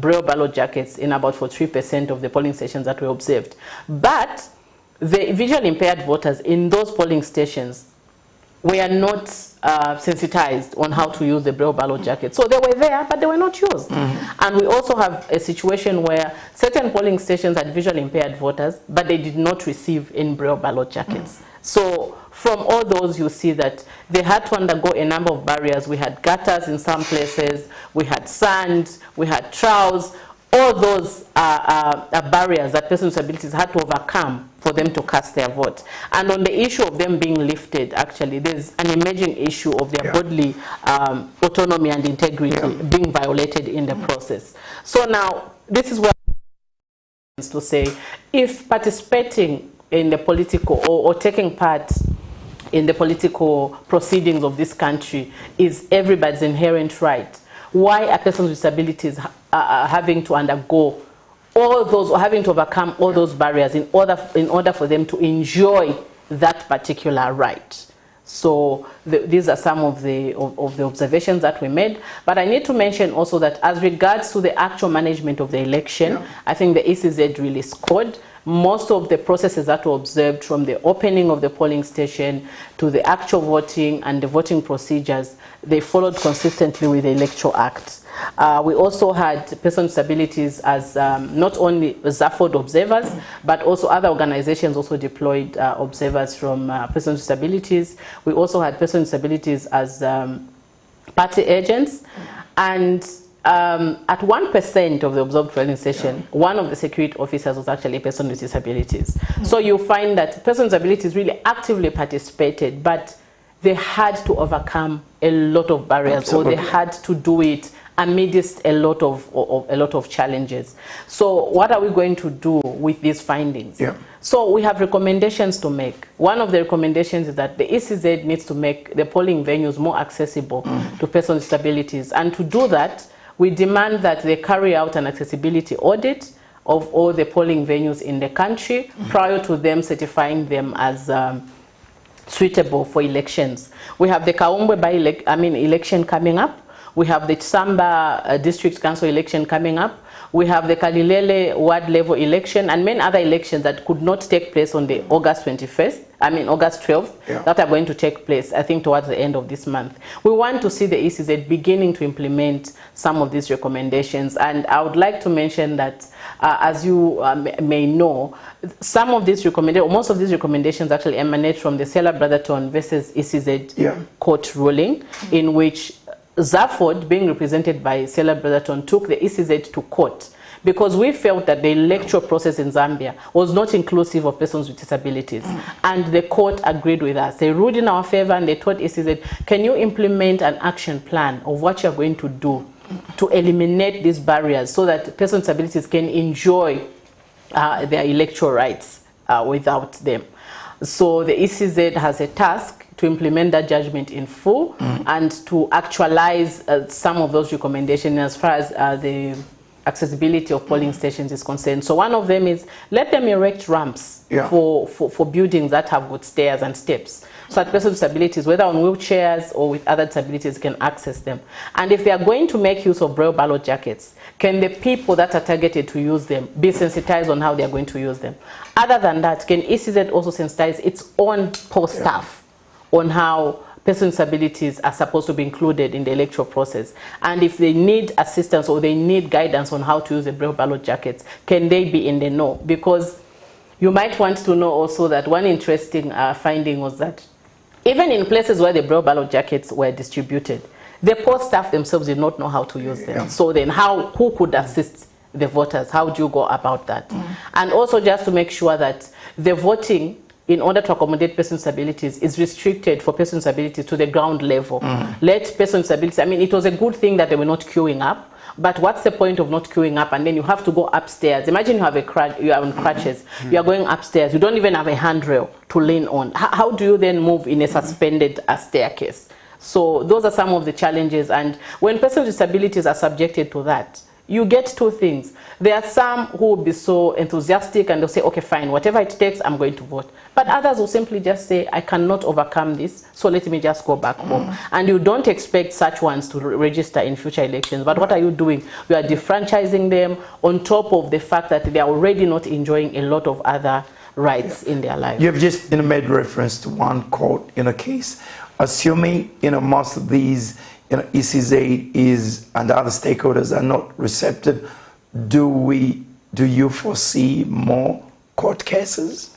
[SPEAKER 2] Braille ballot jackets in about 43% of the polling stations that were observed. But the visually impaired voters in those polling stations were not sensitized on how to use the Braille ballot jacket. So they were there, but they were not used. And we also have a situation where certain polling stations had visually impaired voters, but they did not receive in Braille ballot jackets. So from all those, you see that they had to undergo a number of barriers. We had gutters in some places, we had sand, we had troughs. All those are barriers that persons with disabilities had to overcome for them to cast their vote. And on the issue of them being lifted, actually, there's an emerging issue of their bodily autonomy and integrity being violated in the process. So now, this is what to say, if participating in the political or taking part in the political proceedings of this country is everybody's inherent right, why are persons with disabilities having to undergo all those, or having to overcome all those barriers in order for them to enjoy that particular right? So these are some of the observations that we made. But I need to mention also that as regards to the actual management of the election, I think the ECZ really scored. Most of the processes that were observed, from the opening of the polling station to the actual voting and the voting procedures, they followed consistently with the Electoral Act. We also had persons with disabilities as not only ZAFOD observers, but also other organizations also deployed observers from persons with disabilities. We also had persons with disabilities as party agents. And at 1% of the observed polling station, one of the security officers was actually a person with disabilities. So you find that persons with disabilities really actively participated, but they had to overcome a lot of barriers, or they had to do it amidst a lot of challenges. So what are we going to do with these findings? So we have recommendations to make. One of the recommendations is that the ECZ needs to make the polling venues more accessible to persons with disabilities. And to do that, we demand that they carry out an accessibility audit of all the polling venues in the country prior to them certifying them as suitable for elections. We have the Kaumbwe election coming up. We have the Tsamba District Council election coming up. We have the Kalilele ward level election and many other elections that could not take place on the August 12th, that are going to take place, I think, towards the end of this month. We want to see the ECZ beginning to implement some of these recommendations. And I would like to mention that, as you may know, some of these recommendations, most of these recommendations actually emanate from the Sela Brotherton versus ECZ court ruling, in which ZAFOD, being represented by Sela Brotherton, took the ECZ to court because we felt that the electoral process in Zambia was not inclusive of persons with disabilities. And the court agreed with us. They ruled in our favor and they told ECZ, can you implement an action plan of what you're going to do to eliminate these barriers so that persons with disabilities can enjoy their electoral rights without them? So the ECZ has a task to implement that judgment in full and to actualize some of those recommendations as far as the accessibility of polling stations is concerned. So one of them is let them erect ramps for buildings that have got stairs and steps, so that persons with disabilities, whether on wheelchairs or with other disabilities, can access them. And if they are going to make use of Braille ballot jackets, can the people that are targeted to use them be sensitized on how they are going to use them? Other than that, can ECZ also sensitize its own post staff on how persons with disabilities are supposed to be included in the electoral process? And if they need assistance or they need guidance on how to use the Braille ballot jackets, can they be in the know? Because you might want to know also that one interesting finding was that even in places where the Braille ballot jackets were distributed, the poll staff themselves did not know how to use them.
[SPEAKER 1] Yeah.
[SPEAKER 2] So then who could assist the voters? How do you go about that? And also just to make sure that the voting, in order to accommodate persons with disabilities, is restricted for persons with disabilities to the ground level. Let persons with disabilities, I mean, it was a good thing that they were not queuing up, but what's the point of not queuing up and then you have to go upstairs? Imagine you have you are on crutches, you are going upstairs, you don't even have a handrail to lean on. How do you then move in a suspended staircase? So those are some of the challenges, and when persons with disabilities are subjected to that, you get two things. There are some who will be so enthusiastic and they'll say, okay, fine, whatever it takes, I'm going to vote. But others will simply just say, I cannot overcome this, so let me just go back home. And you don't expect such ones to register in future elections. But what are you doing? You are defranchising them on top of the fact that they are already not enjoying a lot of other rights in their lives.
[SPEAKER 1] You have just made reference to one court in a case. Assuming most of these ECZ is and other stakeholders are not receptive, do you foresee more court cases?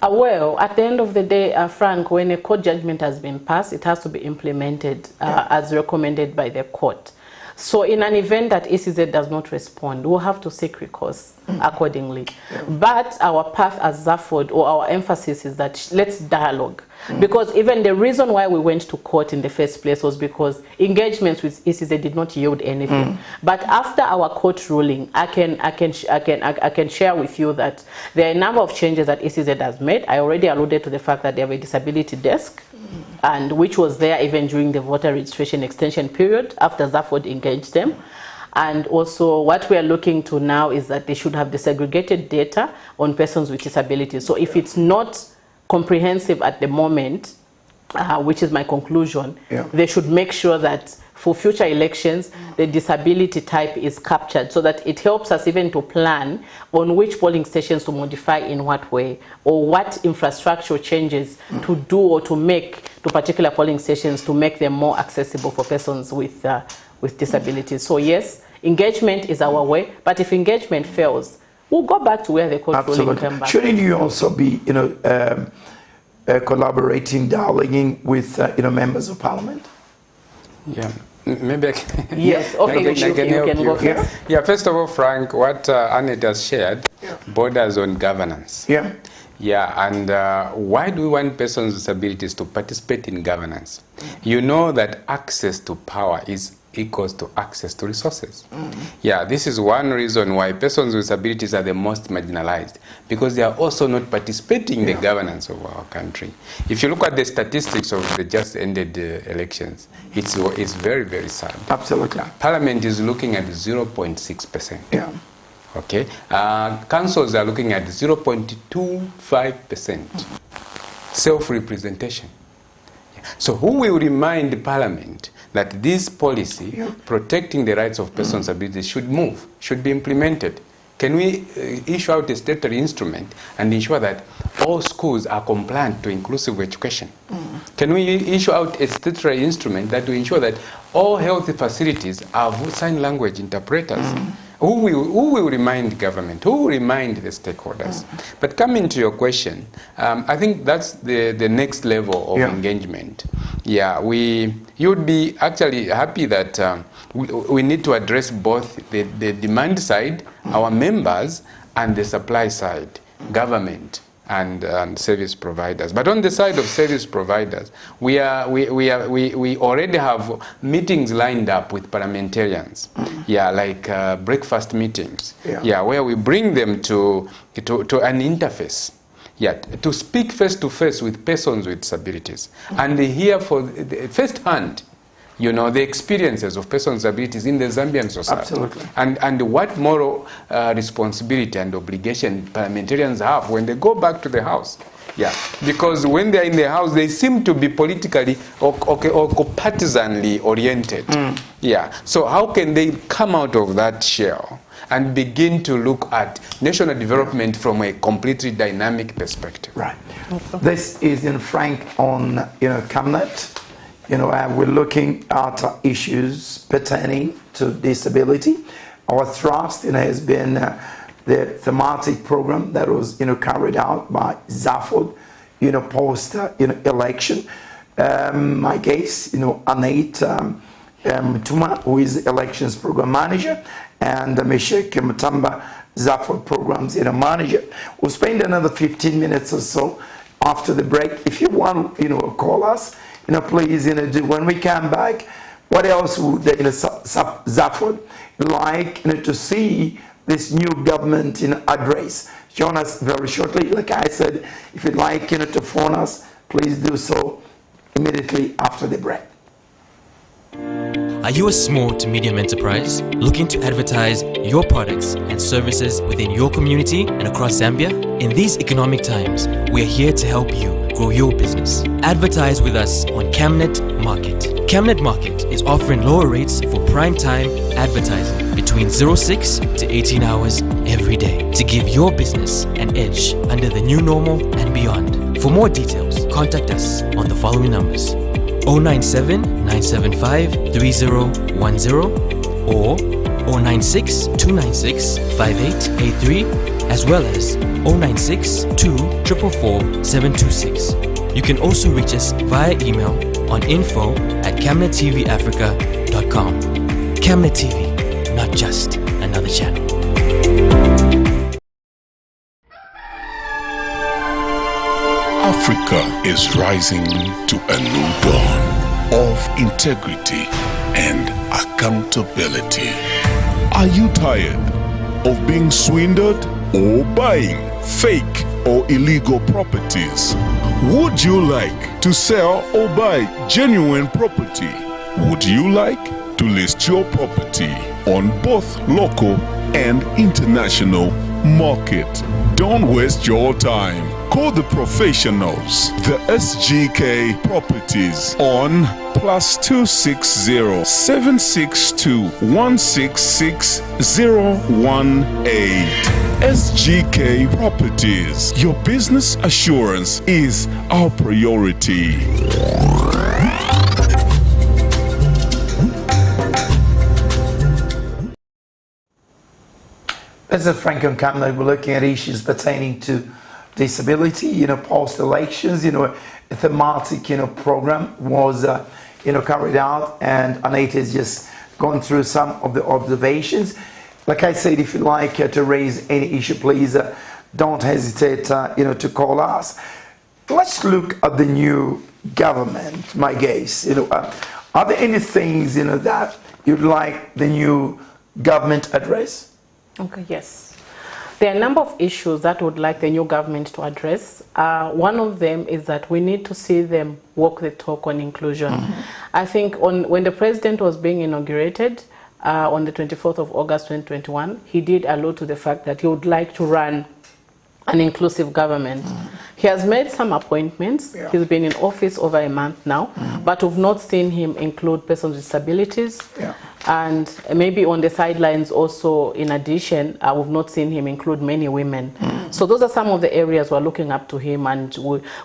[SPEAKER 2] Well, at the end of the day, Frank, when a court judgment has been passed, it has to be implemented as recommended by the court. So in an event that ECZ does not respond, we'll have to seek recourse accordingly. But our path as ZAFOD, or our emphasis, is that let's dialogue. Because even the reason why we went to court in the first place was because engagements with ECZ did not yield anything. But after our court ruling, I can share with you that there are a number of changes that ECZ has made. I already alluded to the fact that they have a disability desk, and which was there even during the voter registration extension period after ZAFOD engaged them. And also what we are looking to now is that they should have desegregated data on persons with disabilities. So if it's not comprehensive at the moment, which is my conclusion, they should make sure that for future elections, the disability type is captured so that it helps us even to plan on which polling stations to modify in what way, or what infrastructural changes to do or to make to particular polling stations to make them more accessible for persons with disabilities. So yes, engagement is our way, but if engagement fails, we'll go back to where the court ruling came back.
[SPEAKER 1] Shouldn't you also be, collaborating, dialoguing with, members of parliament?
[SPEAKER 3] Yeah, maybe I can.
[SPEAKER 2] Yes, okay,
[SPEAKER 3] I can help you.
[SPEAKER 2] Go first.
[SPEAKER 3] Yeah, first of all, Frank, what Annette has shared borders on governance.
[SPEAKER 1] Yeah.
[SPEAKER 3] Yeah, and why do we want persons with disabilities to participate in governance? You know that access to power is equals to access to resources. Yeah, this is one reason why persons with disabilities are the most marginalized, because they are also not participating in the governance of our country. If you look at the statistics of the just ended elections, it's very, very sad.
[SPEAKER 1] Absolutely.
[SPEAKER 3] Parliament is looking at 0.6%.
[SPEAKER 1] Yeah.
[SPEAKER 3] Okay. Councils are looking at 0.25% self-representation. So who will remind the Parliament that this policy protecting the rights of persons with disabilities should be implemented? Can we issue out a statutory instrument and ensure that all schools are compliant to inclusive education? Can we issue out a statutory instrument that will ensure that all health facilities have sign language interpreters? Who will remind government? Who will remind the stakeholders? But coming to your question, I think that's the next level of engagement. Yeah, you would be actually happy that we need to address both the demand side, our members, and the supply side, government and service providers. But on the side of service providers, we already have meetings lined up with parliamentarians. Yeah, like breakfast meetings. Yeah, where we bring them to an interface. Yeah, to speak face to face with persons with disabilities and hear for first hand, the experiences of persons with disabilities in the Zambian society.
[SPEAKER 1] Absolutely.
[SPEAKER 3] And what moral responsibility and obligation parliamentarians have when they go back to the House. Yeah, because when they're in the House, they seem to be politically or partisanly oriented. Yeah, so how can they come out of that shell and begin to look at national development from a completely dynamic perspective?
[SPEAKER 1] Right. This is Frank on Camnet. we're looking at issues pertaining to disability. Our thrust, has been the thematic program that was, carried out by Zafford, post, election. My case, Anait Tuma, who is elections program manager, and Meshek Mutamba, Zafford programs, manager. We'll spend another 15 minutes or so after the break. If you want, call us, please, do when we come back. What else would Zafford like, to see this new government, address? Join us very shortly. Like I said, if you'd like, to phone us, please do so immediately after the break.
[SPEAKER 4] Are you a small to medium enterprise looking to advertise your products and services within your community and across Zambia? In these economic times, we are here to help you grow your business. Advertise with us on Camnet Market. Camnet Market is offering lower rates for prime time advertising between 06 to 18 hours every day to give your business an edge under the new normal and beyond. For more details, contact us on the following numbers: 097 975 3010 or 096 296 5883, as well as 096 244 726. You can also reach us via email on info@camnettvafrica.com. Camnet TV, not just another channel.
[SPEAKER 5] Africa is rising to a new dawn of integrity and accountability. Are you tired of being swindled or buying fake or illegal properties? Would you like to sell or buy genuine property? Would you like to list your property on both local and international market? Don't waste your time. Call the professionals, the SGK Properties, on +260 762 166 018. SGK Properties. Your business assurance is our priority.
[SPEAKER 1] This is Frank on Camnet. We're looking at issues pertaining to disability, post-elections, a thematic, program was, carried out, and Anita has just gone through some of the observations. Like I said, if you'd like to raise any issue, please don't hesitate, to call us. Let's look at the new government, my guys. Are there any things, that you'd like the new government address?
[SPEAKER 2] Okay, yes. There are a number of issues that would like the new government to address. One of them is that we need to see them walk the talk on inclusion. I think when the president was being inaugurated on the 24th of August 2021, he did allude to the fact that he would like to run an inclusive government. He has made some appointments. Yeah. He's been in office over a month now, but we've not seen him include persons with disabilities. Yeah. And maybe on the sidelines also, in addition, we've not seen him include many women. So those are some of the areas we're looking up to him. And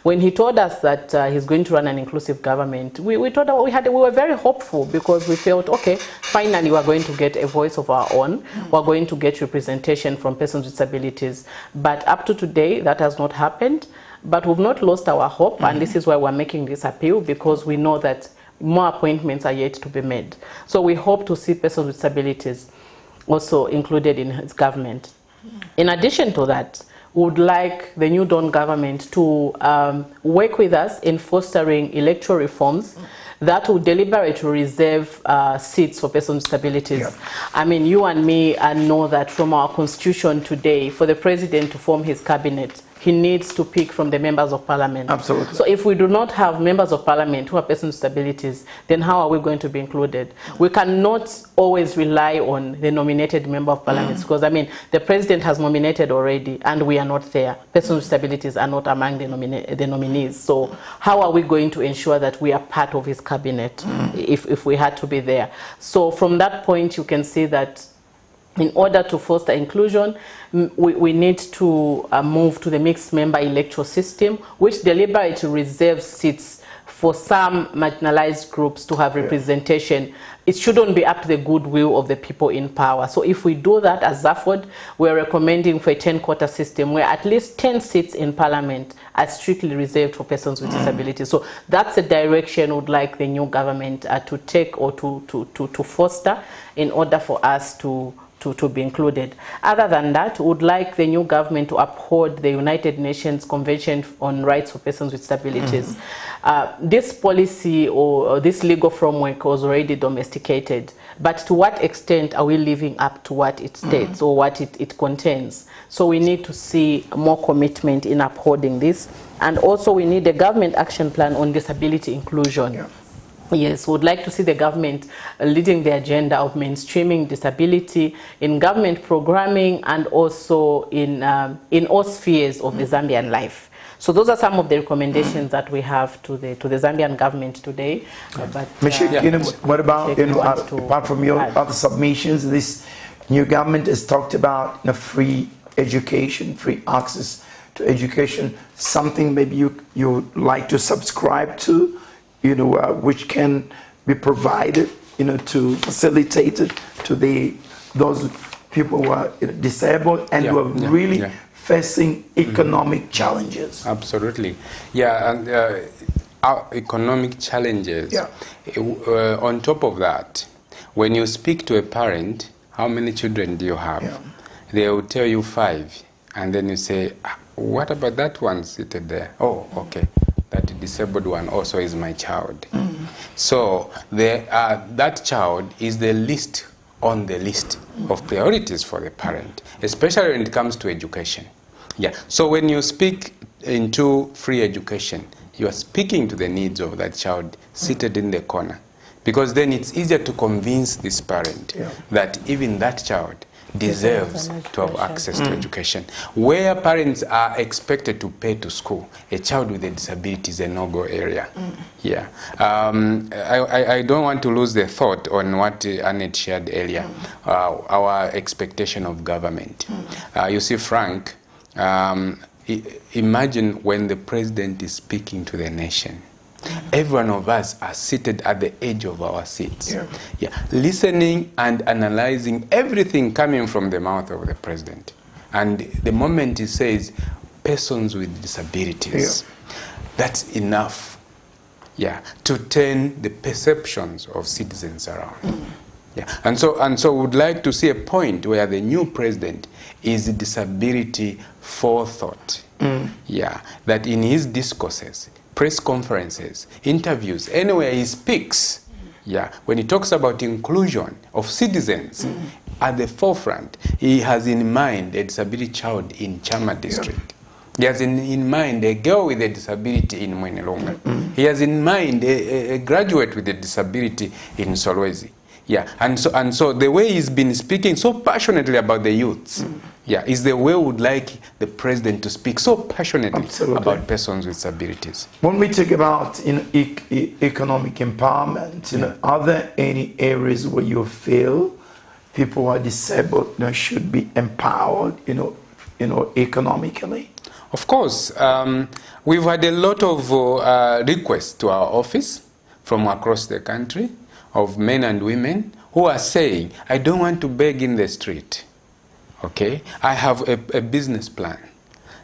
[SPEAKER 2] when he told us that he's going to run an inclusive government, we thought we were very hopeful, because we felt, okay, finally we're going to get a voice of our own. We're going to get representation from persons with disabilities. But up to today, that has not happened. But we've not lost our hope, and this is why we're making this appeal, because we know that more appointments are yet to be made. So we hope to see persons with disabilities also included in his government. In addition to that, we would like the new Dawn government to work with us in fostering electoral reforms that will deliberately reserve seats for persons with disabilities. Yeah. I mean, you and me know that from our constitution today, for the president to form his cabinet, he needs to pick from the members of parliament. Absolutely. So if we do not have members of parliament who are persons with disabilities, then how are we going to be included? We cannot always rely on the nominated member of parliament, because, I mean, the president has nominated already and we are not there. Persons with disabilities are not among the nominees. So how are we going to ensure that we are part of his cabinet if we had to be there? So from that point, you can see that in order to foster inclusion, we need to move to the mixed member electoral system, which deliberately reserves seats for some marginalized groups to have representation, it shouldn't be up to the goodwill of the people in power. So if we do that as Zafford, we're recommending for a 10-quota system where at least 10 seats in parliament are strictly reserved for persons with disabilities. So that's a direction we'd like the new government to take or to foster in order for us to be included. Other than that, we would like the new government to uphold the United Nations Convention on Rights for Persons with Disabilities. This policy or this legal framework was already domesticated, but to what extent are we living up to what it states or what it contains? So we need to see more commitment in upholding this, and also we need a government action plan on disability inclusion.
[SPEAKER 1] Yeah.
[SPEAKER 2] Yes, we would like to see the government leading the agenda of mainstreaming disability in government programming and also in all spheres of the Zambian life. So those are some of the recommendations that we have to the Zambian government today.
[SPEAKER 1] Michelle, what about, apart from your other submissions, this new government has talked about free education, free access to education, something maybe you like to subscribe to, which can be provided, to facilitate it to those people who are disabled and who are really facing economic challenges.
[SPEAKER 3] Absolutely. Yeah, and our economic challenges. Yeah. On top of that, when you speak to a parent, how many children do you have? Yeah. They will tell you 5. And then you say, what about that one seated there? Oh, okay. That disabled one also is my child. So that child is the least on the list of priorities for the parent, especially when it comes to education. Yeah. So when you speak into free education, you are speaking to the needs of that child seated in the corner, because then it's easier to convince this parent that even that child deserves to have access to education. Where parents are expected to pay to school, a child with a disability is a no-go area. Yeah. I don't want to lose the thought on what Annette shared earlier, our expectation of government. You see, Frank, imagine when the president is speaking to the nation. Every one of us are seated at the edge of our seats, listening and analyzing everything coming from the mouth of the president. And the moment he says, persons with disabilities, that's enough, to turn the perceptions of citizens around. And so we would like to see a point where the new president is disability forethought. That in his discourses, press conferences, interviews, anywhere he speaks, when he talks about inclusion of citizens at the forefront, he has in mind a disability child in Chama district. He has in mind a girl with a disability in Mwenelonga. He has in mind a graduate with a disability in Solwezi. And so the way he's been speaking so passionately about the youths, is the way we would like the president to speak so passionately about persons with disabilities.
[SPEAKER 1] When we talk about economic empowerment, are there any areas where you feel people who are disabled should be empowered, economically?
[SPEAKER 3] Of course, we've had a lot of requests to our office from across the country of men and women who are saying, I don't want to beg in the street. Okay, I have a business plan.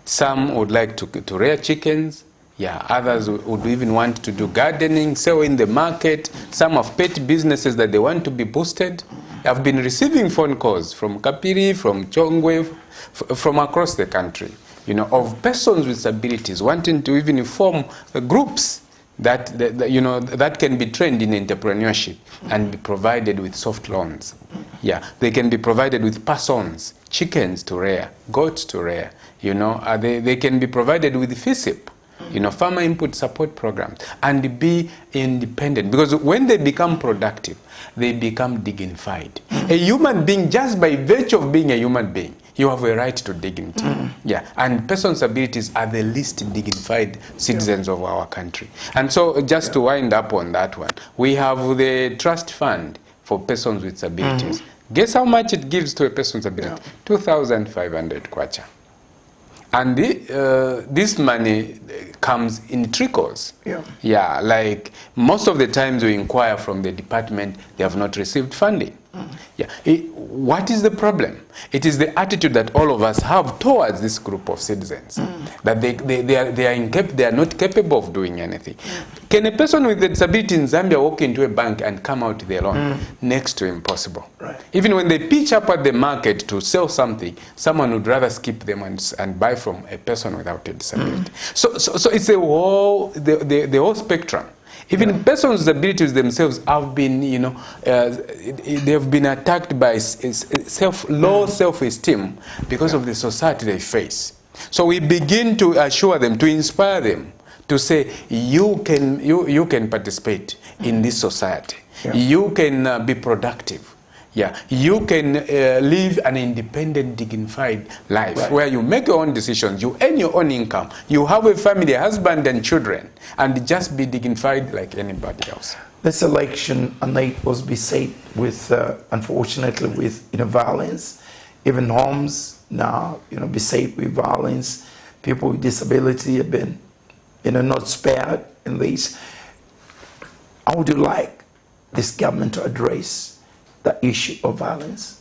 [SPEAKER 3] Some would like to rear chickens. Others would even want to do gardening, sell in the market. Some have pet businesses that they want to be boosted. I've been receiving phone calls from Kapiri, from Chongwe, from across the country, of persons with disabilities wanting to even form groups that can be trained in entrepreneurship and be provided with soft loans. They can be provided with persons, chickens to rear, goats to rear. They can be provided with FISIP, farmer input support programs, and be independent. Because when they become productive, they become dignified. A human being, just by virtue of being a human being, you have a right to dignity. And persons with abilities are the least dignified citizens of our country. And so just to wind up on that one, we have the trust fund for persons with disabilities. Guess how much it gives to a person with disability? 2,500 kwacha. And this money comes in trickles. Yeah, like most of the times we inquire from the department, they have not received funding. Yeah. What is the problem? It is the attitude that all of us have towards this group of citizens, that they are not capable of doing anything. Can a person with a disability in Zambia walk into a bank and come out with a loan? Next to impossible. Right. Even when they pitch up at the market to sell something, someone would rather skip them and buy from a person without a disability. So it's a whole, the whole spectrum. Even persons with disabilities themselves have been, you know, they have been attacked by low self-esteem because of the society they face. So we begin to assure them, to inspire them, to say, you can participate in this society. You can be productive. Yeah, you can live an independent, dignified life where you make your own decisions, you earn your own income, you have a family, a husband and children, and just be dignified like anybody else.
[SPEAKER 1] This election, Annette, was beset with, unfortunately, with violence. Even homes now, beset with violence. People with disability have been, not spared in this. How would you like this government to address the issue of violence?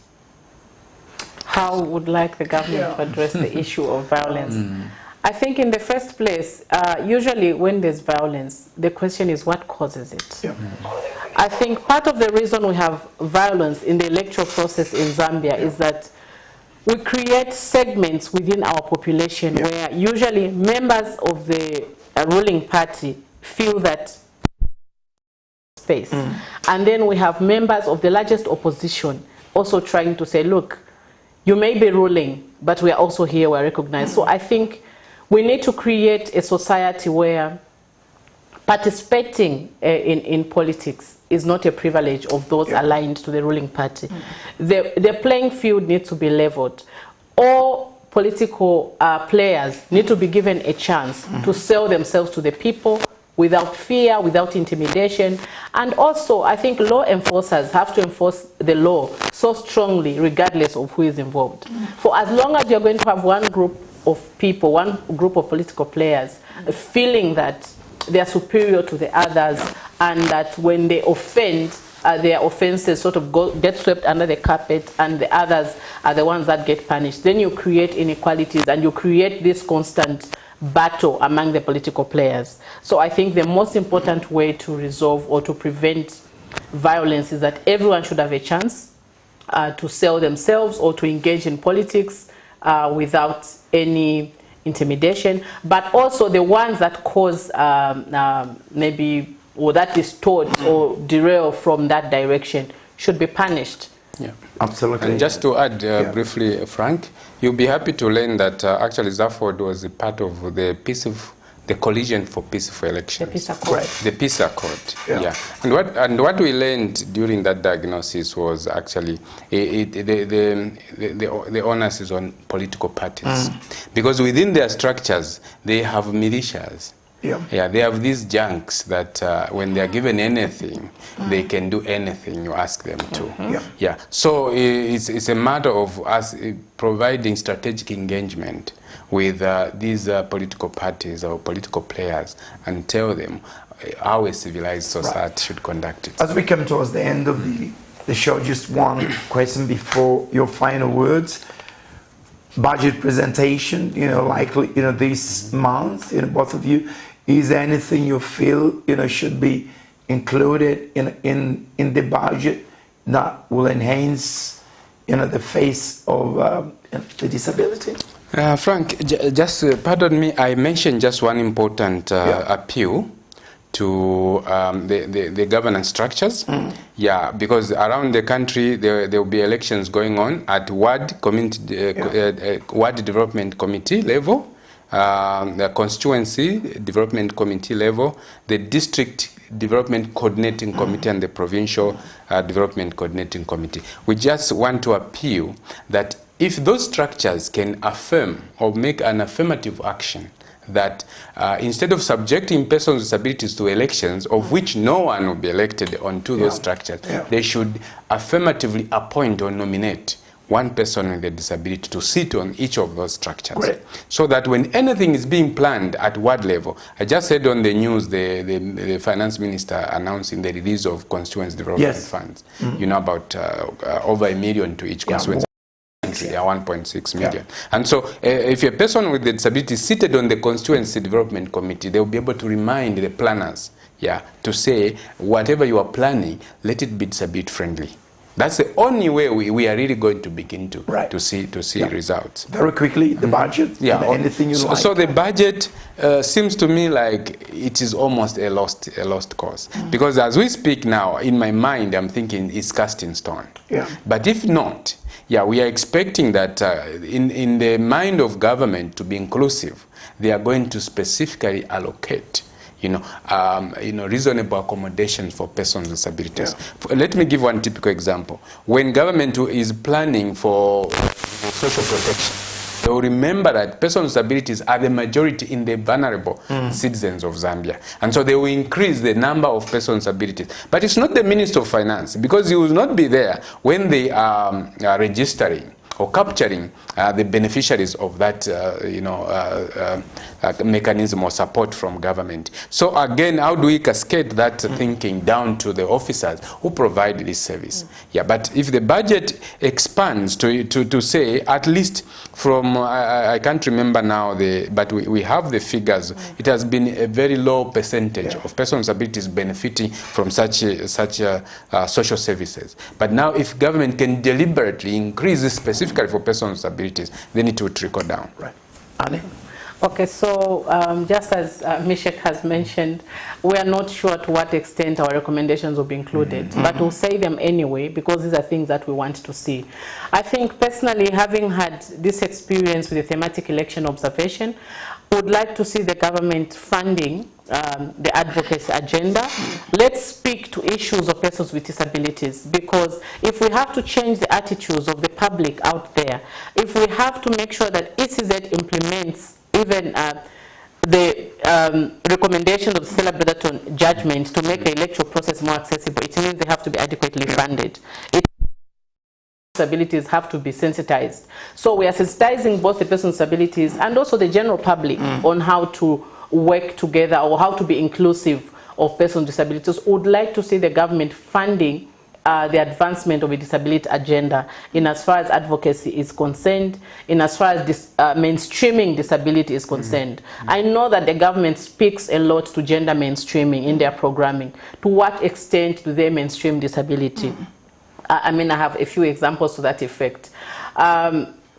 [SPEAKER 2] How would like the government to address the issue of violence? I think in the first place, usually when there's violence, the question is what causes it? I think part of the reason we have violence in the electoral process in Zambia is that we create segments within our population where usually members of the ruling party feel that space. And then we have members of the largest opposition also trying to say, look, you may be ruling, but we are also here, we are recognized. So I think we need to create a society where participating in politics is not a privilege of those aligned to the ruling party. The playing field needs to be leveled. All political players need to be given a chance to sell themselves to the people without fear, without intimidation. And also, I think law enforcers have to enforce the law so strongly, regardless of who is involved. For as long as you're going to have one group of people, one group of political players, feeling that they are superior to the others, and that when they offend, their offenses sort of get swept under the carpet, and the others are the ones that get punished, then you create inequalities and you create this constant battle among the political players. So I think the most important way to resolve or to prevent violence is that everyone should have a chance to sell themselves or to engage in politics without any intimidation. But also the ones that cause maybe, or that distort or derail from that direction should be punished.
[SPEAKER 3] Yeah,
[SPEAKER 1] absolutely.
[SPEAKER 3] And just to add briefly, Frank, you'll be happy to learn that actually Zafford was a part of the coalition for peaceful elections. The Peace Accord. The Peace Accord. Yeah. And what we learned during that diagnosis was actually the onus is on political parties, because within their structures they have militias. Yeah, they have these junks that when they are given anything, they can do anything you ask them to. So it's a matter of us providing strategic engagement with these political parties or political players and tell them how a civilized society should conduct itself.
[SPEAKER 1] As we come towards the end of the show, just one question before your final words. Budget presentation, likely, this month, both of you. Is there anything you feel, should be included in the budget that will enhance, the face of the disability?
[SPEAKER 3] Frank, just pardon me, I mentioned just one important appeal to the governance structures. Because around the country there will be elections going on at ward development committee level, the constituency development committee level, the district development coordinating committee, and the provincial development coordinating committee. We just want to appeal that if those structures can affirm or make an affirmative action that instead of subjecting persons with disabilities to elections, of which no one will be elected onto those structures, they should affirmatively appoint or nominate one person with a disability to sit on each of those structures.
[SPEAKER 1] Great.
[SPEAKER 3] So that when anything is being planned at ward level, I just said on the news the finance minister announcing the release of constituency development funds, you know, about over $1 million to each constituency. They are 1.6 million. And so if a person with a disability is seated on the constituency development committee, they will be able to remind the planners, to say, whatever you are planning, let it be disability friendly. That's the only way we are really going to begin to see results.
[SPEAKER 1] Very quickly, the budget. Anything you like.
[SPEAKER 3] So the budget seems to me like it is almost a lost cause, because as we speak now, in my mind, I'm thinking it's cast in stone. But if not, we are expecting that in the mind of government to be inclusive, they are going to specifically allocate reasonable accommodations for persons with disabilities. Let me give one typical example. When government is planning for social protection, they will remember that persons with disabilities are the majority in the vulnerable citizens of Zambia. And so they will increase the number of persons with disabilities. But it's not the Minister of Finance, because he will not be there when they are registering or capturing the beneficiaries of that mechanism or support from government. So again, how do we cascade that thinking down to the officers who provide this service? But if the budget expands to say, at least from, I can't remember now, but we have the figures, it has been a very low percentage of persons with disabilities benefiting from such social services. But now if government can deliberately increase this specifically for persons with disabilities, then it will trickle down.
[SPEAKER 1] Right. Annie?
[SPEAKER 2] Okay, so just as Mishek has mentioned, we are not sure to what extent our recommendations will be included, but we'll say them anyway, because these are things that we want to see. I think personally, having had this experience with the thematic election observation, would like to see the government funding the advocacy agenda. Let's speak to issues of persons with disabilities, because if we have to change the attitudes of the public out there, if we have to make sure that ECZ implements even the recommendations of the celebrated judgment to make the electoral process more accessible, it means they have to be adequately funded. Disabilities have to be sensitized. So we are sensitizing both the persons with disabilities and also the general public on how to work together or how to be inclusive of persons with disabilities. Would like to see the government funding the advancement of a disability agenda in as far as advocacy is concerned, in as far as mainstreaming disability is concerned. I know that the government speaks a lot to gender mainstreaming in their programming. To what extent do they mainstream disability? I mean, I have a few examples to that effect.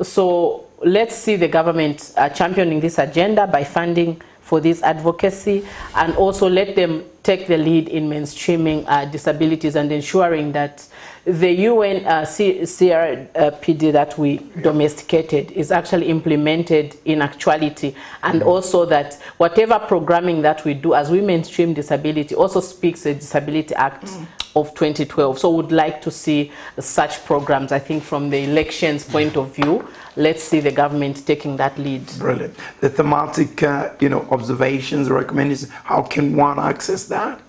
[SPEAKER 2] So let's see the government championing this agenda by funding for this advocacy, and also let them take the lead in mainstreaming disabilities and ensuring that the UN CRPD that we domesticated is actually implemented in actuality, and also that whatever programming that we do as we mainstream disability also speaks the Disability Act of 2012. So would like to see such programs. I think from the elections point of view, let's see the government taking that lead.
[SPEAKER 1] Brilliant. The thematic, observations, recommendations, how can one access that?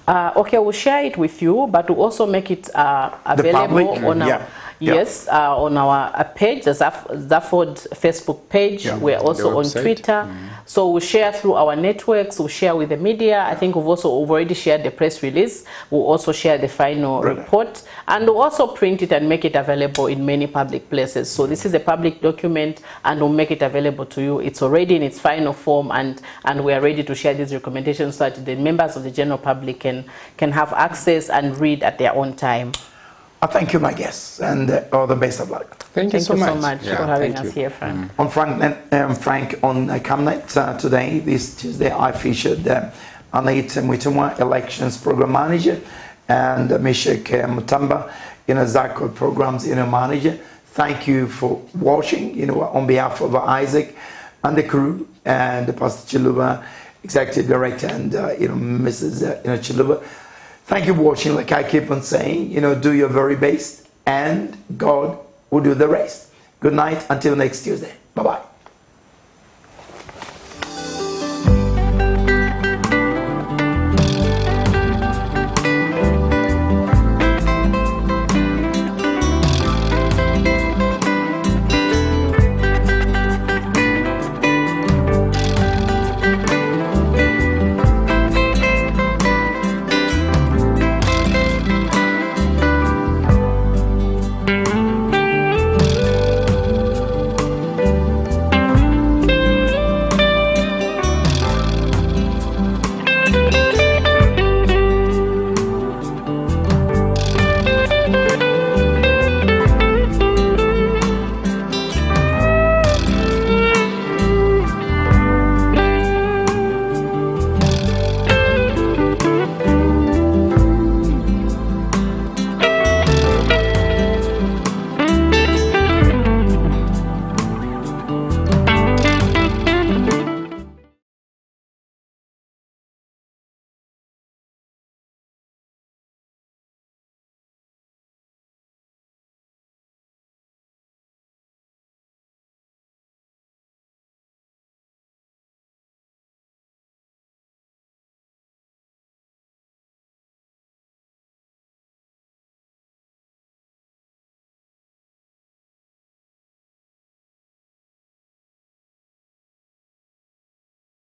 [SPEAKER 2] Okay, we'll share it with you, but we'll also make it available on our on our page, the Zafford Facebook page. We're also on Twitter. So we'll share through our networks, we'll share with the media. I think we've already shared the press release. We'll also share the final report, and we'll also print it and make it available in many public places. So this is a public document, and we'll make it available to you. It's already in its final form, and we are ready to share these recommendations so that the members of the general public can have access and read at their own time.
[SPEAKER 1] Thank you, my guests, and all the best of luck.
[SPEAKER 2] Thank you so much for having us here, Frank.
[SPEAKER 1] On Frank on Camnet today, this Tuesday, I featured Anita Mwitumwa, Elections Program Manager, and Mishek Mutamba, ZACO Programs Manager. Thank you for watching, on behalf of Isaac and the crew, and Pastor Chiluba, Executive Director, and Mrs. Chiluba. Thank you for watching. Like I keep on saying, do your very best, and God will do the rest. Good night until next Tuesday. Bye-bye.